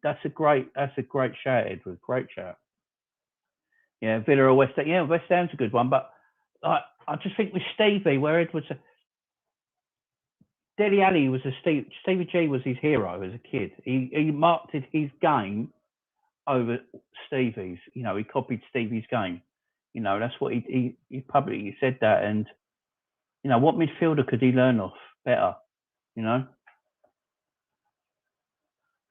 that's a great shout, Edward. Great shout. Yeah, Villa or West Ham. Yeah, West Ham's a good one, but I just think with Stevie, where Edward's Dele Alli was Stevie G was his hero as a kid. He marked his game over Stevie's. He copied Stevie's game. That's what he publicly said that. And what midfielder could he learn off better?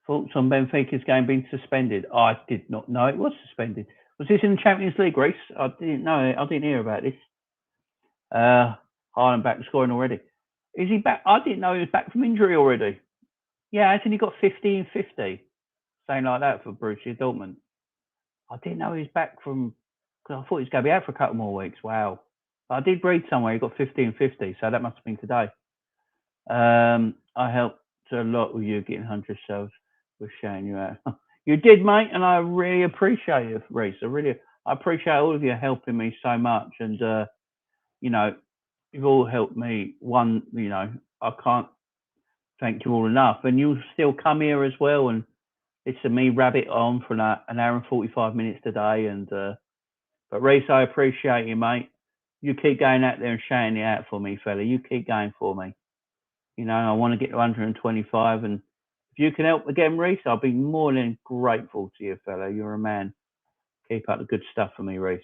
Thoughts on Benfica's game being suspended? I did not know it was suspended. Was this in the Champions League race? I didn't know it. I didn't hear about this. Haaland back scoring already. Is he back? I didn't know he was back from injury already. Yeah, hasn't he got 50 and 50? Something like that for Borussia Dortmund. I didn't know he was back from, because I thought he was going to be out for a couple more weeks. Wow. But I did read somewhere he got 50 and 50, so that must have been today. I helped a lot with you getting 100 subs with shouting you out. You did, mate, and I really appreciate it, Reece. I appreciate all of you helping me so much, and you've all helped me. I can't thank you all enough, and you still come here as well, and it's me rabbit on for an hour and 45 minutes today, and but Reece, I appreciate you, mate. You keep going out there and shouting it out for me, fella. You keep going for me. I want to get to 125, and if you can help again, Reece, I'll be more than grateful to you, fella. You're a man. Keep up the good stuff for me, Reece.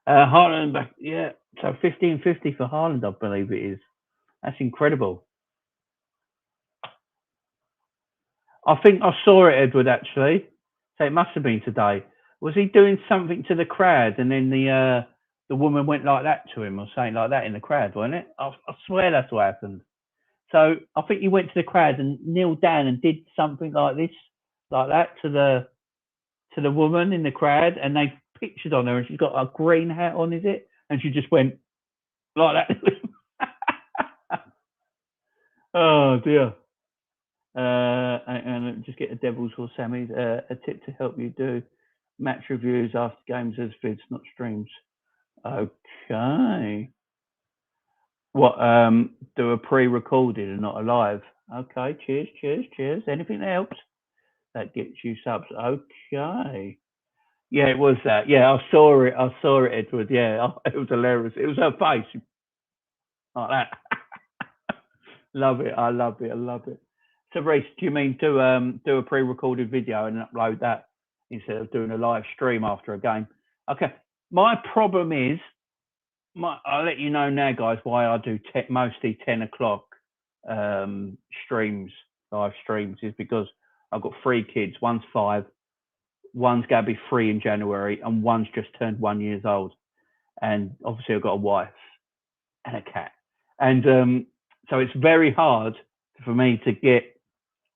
Haaland back, yeah. So 50-50 for Haaland, I believe it is. That's incredible. I think I saw it, Edward, actually. So it must have been today. Was he doing something to the crowd, and then the woman went like that to him, or something like that in the crowd, wasn't it? I swear that's what happened. So I think he went to the crowd and kneeled down and did something like this, like that to the woman in the crowd, and they pictured on her, and she's got a green hat on, is it? And she just went like that. Oh dear. And just get a Devils or Sammy's a tip to help you do match reviews after games as vids, not streams. Okay. What, do a pre-recorded and not a live? Okay, cheers. Anything that helps? That gets you subs. Okay. Yeah, it was that. Yeah, I saw it, Edward. Yeah, it was hilarious. It was her face. Like that. Love it. I love it. So, Reece, do you mean to do a pre-recorded video and upload that instead of doing a live stream after a game? Okay. My problem is, I'll let you know now, guys, why I do mostly 10 o'clock live streams, is because I've got 3 kids. One's 5, one's going to be 3 in January, and one's just turned 1 year old. And obviously I've got a wife and a cat. And so it's very hard for me to get,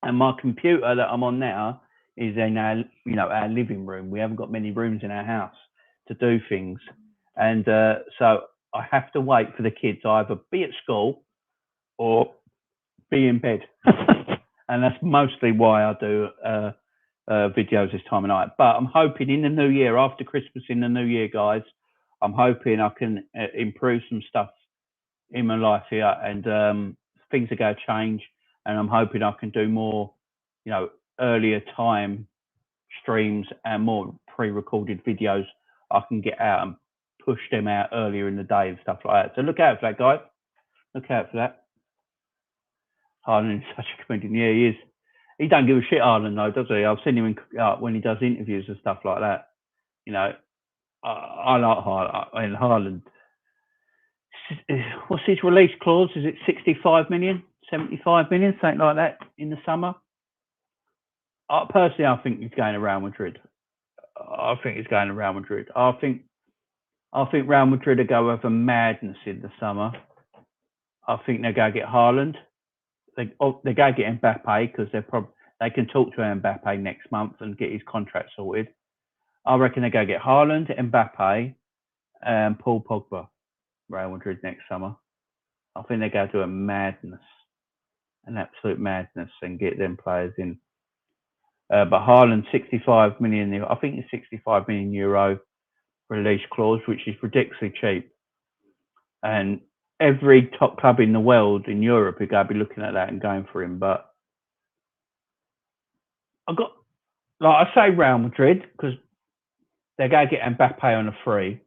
and my computer that I'm on now is in our living room. We haven't got many rooms in our house to do things. And so I have to wait for the kids to either be at school or be in bed. And that's mostly why I do videos this time of night. But I'm hoping in the new year, after Christmas in the new year, guys, I'm hoping I can improve some stuff in my life here, and things are going to change. And I'm hoping I can do more, earlier time streams and more pre-recorded videos I can get out and push them out earlier in the day and stuff like that. So look out for that, guys. Look out for that. Haaland is such a comedian. Yeah, he is. He don't give a shit, Haaland, though, does he? I've seen him when he does interviews and stuff like that. I like Haaland. Haaland. What's his release clause? Is it 65 million, 75 million, something like that in the summer? Personally, I think he's going to Real Madrid. I think Real Madrid will go over madness in the summer. I think they're going to get Haaland. They're going to get Mbappe, because they can talk to Mbappe next month and get his contract sorted. I reckon they're going to get Haaland, Mbappe, and Paul Pogba, Real Madrid next summer. I think they're going to do an absolute madness, and get them players in. But Haaland, 65 million. I think it's 65 million euro release clause, which is ridiculously cheap. And every top club in the world, in Europe, are going to be looking at that and going for him. But I say Real Madrid, because they're going to get Mbappe on a free.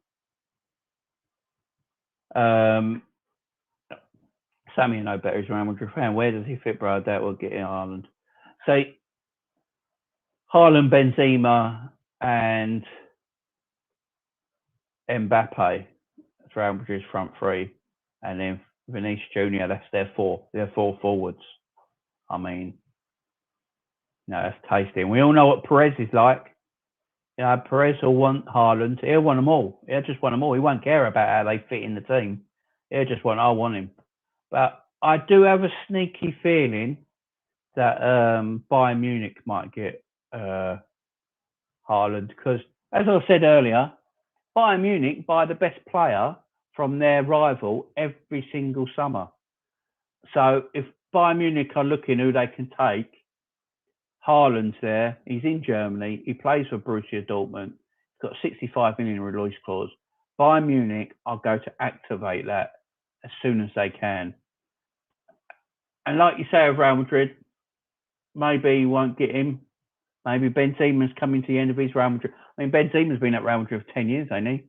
Sammy, you know better, is Real Madrid fan. Where does he fit, bro? I doubt we'll get in Haaland. So Haaland, Benzema, and Mbappe, that's Real Madrid's front 3, and then Vinicius Junior. That's their 4. They're 4 forwards. I mean, that's tasty. And we all know what Perez is like. Perez will want Haaland. He'll want them all. He'll just want them all. He won't care about how they fit in the team. I want him. But I do have a sneaky feeling that Bayern Munich might get Haaland because, as I said earlier, Bayern Munich buy the best player from their rival every single summer. So if Bayern Munich are looking who they can take, Haaland's there. He's in Germany. He plays for Borussia Dortmund. He's got 65 million release clause. Bayern Munich are going to activate that as soon as they can. And like you say of Real Madrid, maybe you won't get him. Maybe Benzema's coming to the end of his Real Madrid. I mean, Benzema's been at Real Madrid for 10 years, ain't he?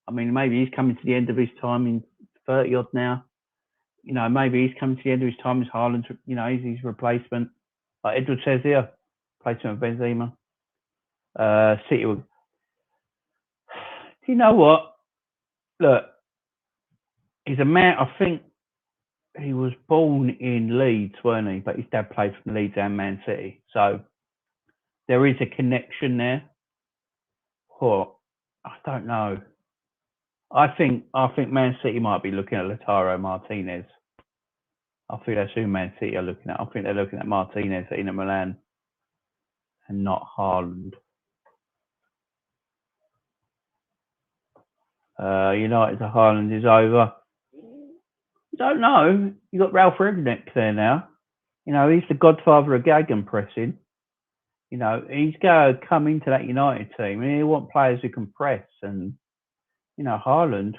I mean, maybe he's coming to the end of his time in 30 odd now. You know, maybe he's coming to the end of his time as Haaland's, you know, he's his replacement. Like Edward says here, replacement of Benzema. City will. Do you know what? Look, he's a man, I think he was born in Leeds, weren't he? But his dad played for Leeds and Man City. So there is a connection there. Or I don't know. I think Man City might be looking at Lautaro Martinez. I think that's who Man City are looking at. I think they're looking at Martinez at Inter Milan and not Haaland. United to Haaland is over. I don't know. You got Ralph Rangnick there now. You know, he's the godfather of gegenpressing. You know, he's going to come into that United team and he want players who can press. And, you know, Haaland,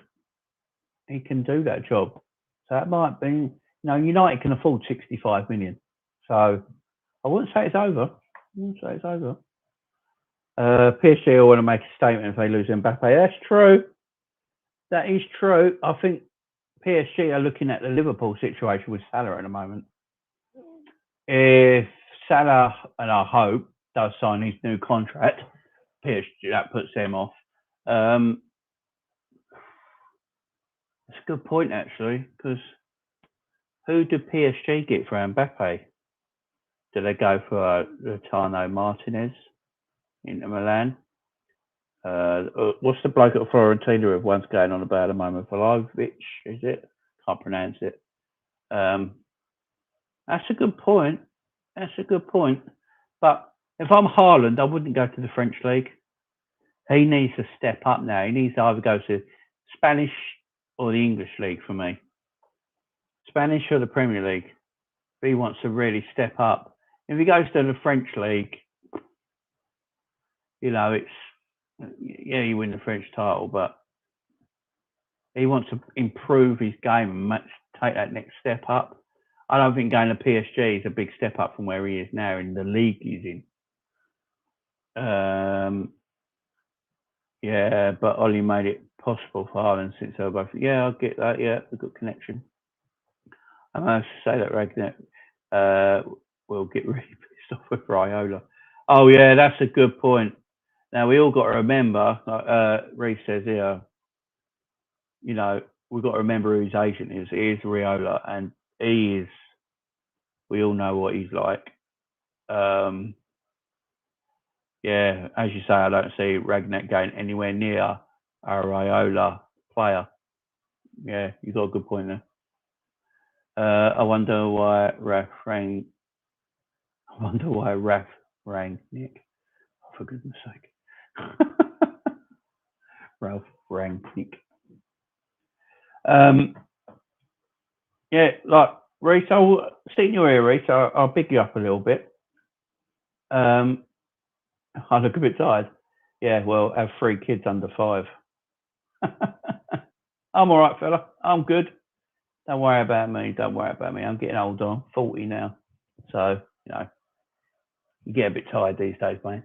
he can do that job. So that might be, you know, United can afford 65 million. So I wouldn't say it's over. PSG will want to make a statement if they lose Mbappe. That's true. That is true. I think PSG are looking at the Liverpool situation with Salah at the moment. If Salah, and I hope, does sign his new contract, PSG, that puts them off. That's a good point, actually, because who do PSG get for Mbappe? Do they go for Lautaro Martinez into Milan? What's the bloke at Fiorentina everyone's going on about at the moment? Vlahovic, is it? Can't pronounce it. That's a good point. But if I'm Haaland, I wouldn't go to the French league. He needs to step up now. He needs to either go to Spanish or the English league for me. Spanish or the Premier League. If he wants to really step up. If he goes to the French league, you know, you win the French title, but he wants to improve his game and take that next step up. I don't think going to PSG is a big step up from where he is now in the league he's in. Yeah, but Ollie made it possible for Haaland since they were both. Yeah, I get that. Yeah, a good connection. I must say that Ragnar will get really pissed off with Raiola. Oh yeah, that's a good point. Now we all got to remember, like Reece says here, you know, we've got to remember who his agent is. He is Raiola, and he is. We all know what he's like. Yeah, as you say, I don't see Ragnar going anywhere near a Raiola player. Yeah, you got a good point there. I wonder why Raf rang Nick. Oh, for goodness sake. Ralph rang Nick. Yeah, like Reece, I'll see you here, Reece. I'll big you up a little bit. I look a bit tired. Yeah, well, I have 3 kids under 5. I'm all right, fella. I'm good. Don't worry about me. I'm getting older. I'm 40 now. So, you know, you get a bit tired these days, mate.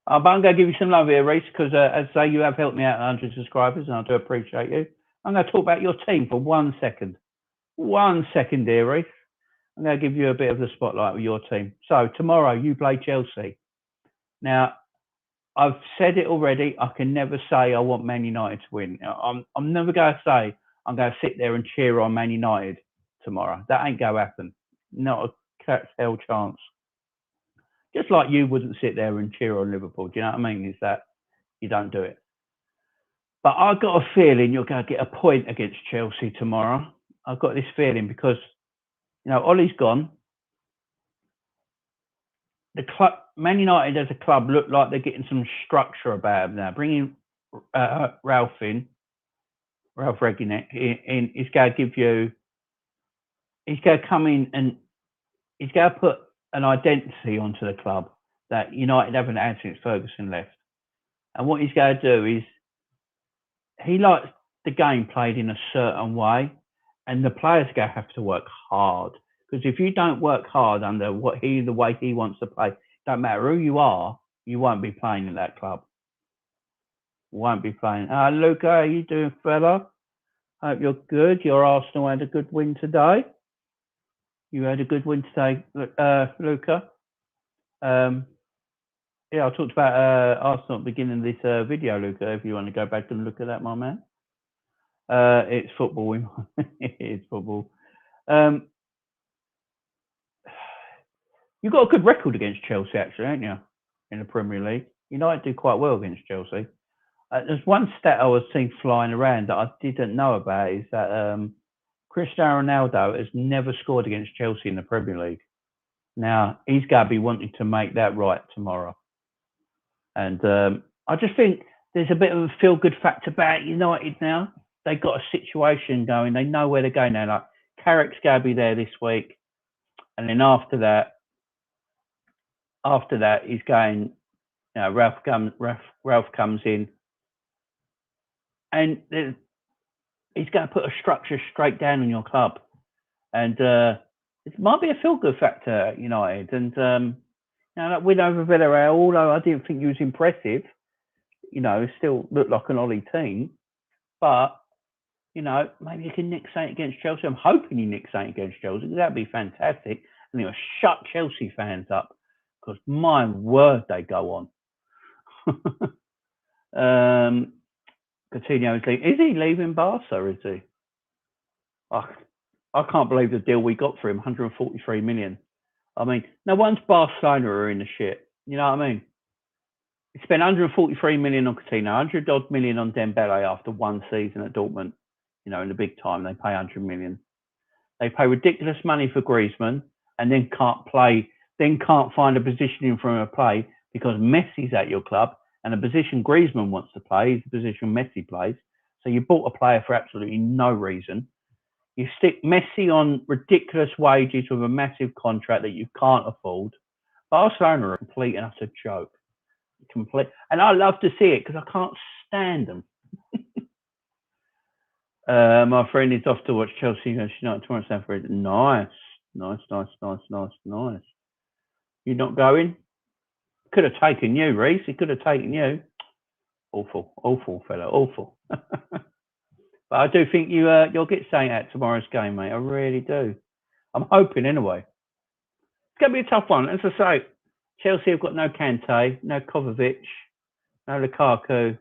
But I'm going to give you some love here, Reece, because as I say, you have helped me out 100 subscribers, and I do appreciate you. I'm going to talk about your team for 1 second. 1 second, dear Reece. I'm going to give you a bit of the spotlight with your team. So, tomorrow, you play Chelsea. Now, I've said it already. I can never say I want Man United to win. I'm never going to say I'm going to sit there and cheer on Man United tomorrow. That ain't going to happen. Not a cat's hell chance. Just like you wouldn't sit there and cheer on Liverpool. Do you know what I mean? Is that you don't do it. But I've got a feeling you're going to get a point against Chelsea tomorrow. I've got this feeling because, Ollie's gone. The club, Man United as a club, look like they're getting some structure about them now. Bringing Ralph Reguilon in, he's going to give you. He's going to come in and he's going to put an identity onto the club that United haven't had since Ferguson left. And what he's going to do is he likes the game played in a certain way, and the players are going to have to work hard. Because if you don't work hard under the way he wants to play, don't matter who you are, you won't be playing in that club. Won't be playing. Luca, how you doing, fella? Hope you're good. Your Arsenal had a good win today. You had a good win today, Luca. Yeah, I talked about Arsenal at the beginning of this video, Luca. If you want to go back and look at that, my man. It's football. It's football. You've got a good record against Chelsea, actually, haven't you? In the Premier League. United do quite well against Chelsea. There's one stat I was seeing flying around that I didn't know about, is that Cristiano Ronaldo has never scored against Chelsea in the Premier League. Now, he's going to be wanting to make that right tomorrow. And I just think there's a bit of a feel-good factor about United now. They've got a situation going. They know where they're going now. Like, Carrick's going to be there this week. And then after that, he's going, Ralph comes in. And he's going to put a structure straight down on your club. And it might be a feel-good factor at United. And, that win over Villarreal, although I didn't think he was impressive, it still looked like an Ollie team. But, maybe you can nick something against Chelsea. I'm hoping you nick something against Chelsea, because that'd be fantastic. And it'll shut Chelsea fans up, because my word, they go on. Coutinho is leaving. Is he leaving Barca, is he? I can't believe the deal we got for him, 143 million. I mean, no one's Barcelona are in the shit. You know what I mean? He spent 143 million on Coutinho, 100 odd million on Dembele after one season at Dortmund. In the big time, they pay 100 million. They pay ridiculous money for Griezmann, and then can't find a positioning for him to play because Messi's at your club, and the position Griezmann wants to play is the position Messi plays. So you bought a player for absolutely no reason. You stick Messi on ridiculous wages with a massive contract that you can't afford. Barcelona are a complete and utter joke. And I love to see it because I can't stand them. My friend is off to watch Chelsea United tomorrow. Stamford. Nice. You're not going? Could have taken you, Reece. He could have taken you. Awful fella, awful. But I do think you'll get something at tomorrow's game, mate. I really do. I'm hoping anyway. It's going to be a tough one. As I say, Chelsea have got no Kante, no Kovacic, no Lukaku,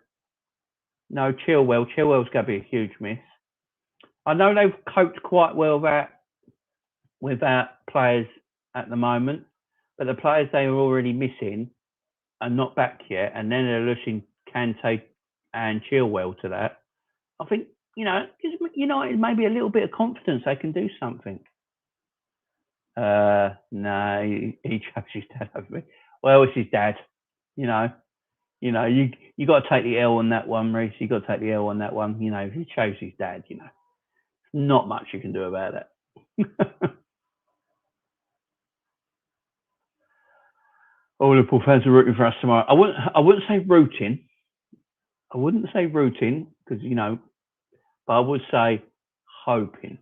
no Chilwell. Chilwell's going to be a huge miss. I know they've coped quite well without players at the moment, but the players they were already missing are not back yet, and then they're losing Kante and Chilwell to that. I think, gives United maybe a little bit of confidence they can do something. No, he chose his dad over me. Well, it's his dad. You got to take the L on that one, Reece. You got to take the L on that one. If he chose his dad, not much you can do about that. All Liverpool fans are rooting for us tomorrow. I wouldn't say rooting. I wouldn't say rooting because but I would say hoping.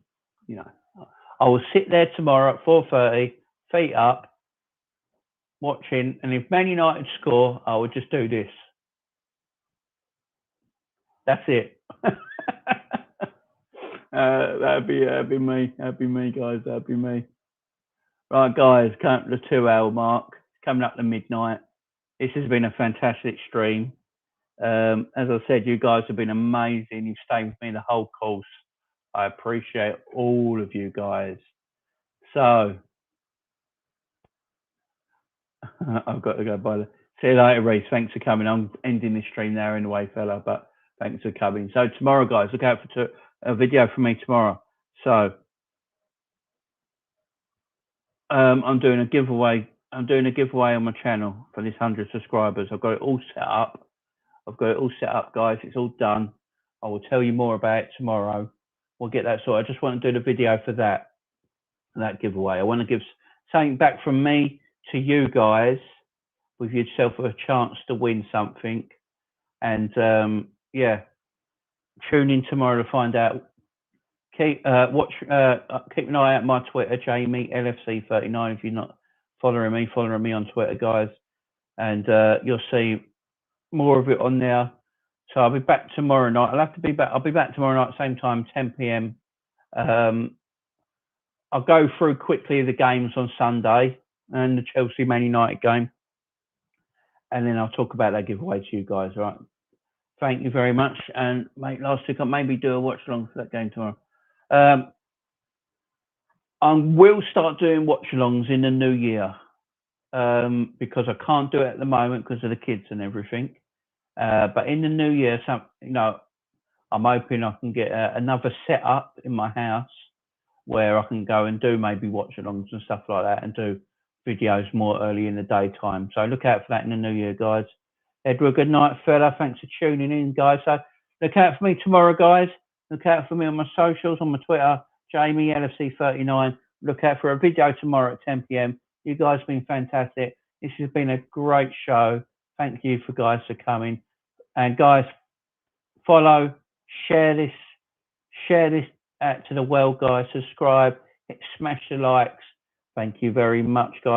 I will sit there tomorrow at 4:30, feet up, watching, and if Man United score, I would just do this. That's it. That'd be me. That'd be me, guys. That'd be me. Right, guys, come to the 2-hour mark. Coming up to midnight. This has been a fantastic stream. As I said, you guys have been amazing. You've stayed with me the whole course. I appreciate all of you guys. So, I've got to go by the... See you later, Reece. Thanks for coming. I'm ending this stream now anyway, fella. But Thanks for coming. So tomorrow, guys, look out for a video from me tomorrow. So I'm doing a giveaway. I'm doing a giveaway on my channel for this 100 subscribers. I've got it all set up. Guys. It's all done. I will tell you more about it tomorrow. We'll get that sorted. I just want to do the video for that giveaway. I want to give something back from me to you guys, with yourself a chance to win something. And yeah, tune in tomorrow to find out. Keep an eye out my Twitter, Jamie LFC39. If you're not following me on Twitter, guys, and you'll see more of it on there. So I'll be back tomorrow night. I'll be back tomorrow night, same time, 10 p.m. I'll go through quickly the games on Sunday and the Chelsea Man United game, and then I'll talk about that giveaway to you guys. All right. Thank you very much. And mate, last week I maybe do a watch along for that game tomorrow. I will start doing watch alongs in the new year, because I can't do it at the moment because of the kids and everything. But in the new year, I'm hoping I can get another setup in my house where I can go and do maybe watch alongs and stuff like that, and do videos more early in the daytime. So look out for that in the new year, guys. Edward, good night, fella. Thanks for tuning in, guys. So look out for me tomorrow, guys. Look out for me on my socials, on my Twitter, Jamie LFC39. Look out for a video tomorrow at 10 p.m. You guys have been fantastic. This has been a great show. Thank you for coming. And guys, follow, share this out to the world, guys. Subscribe, smash the likes. Thank you very much, guys.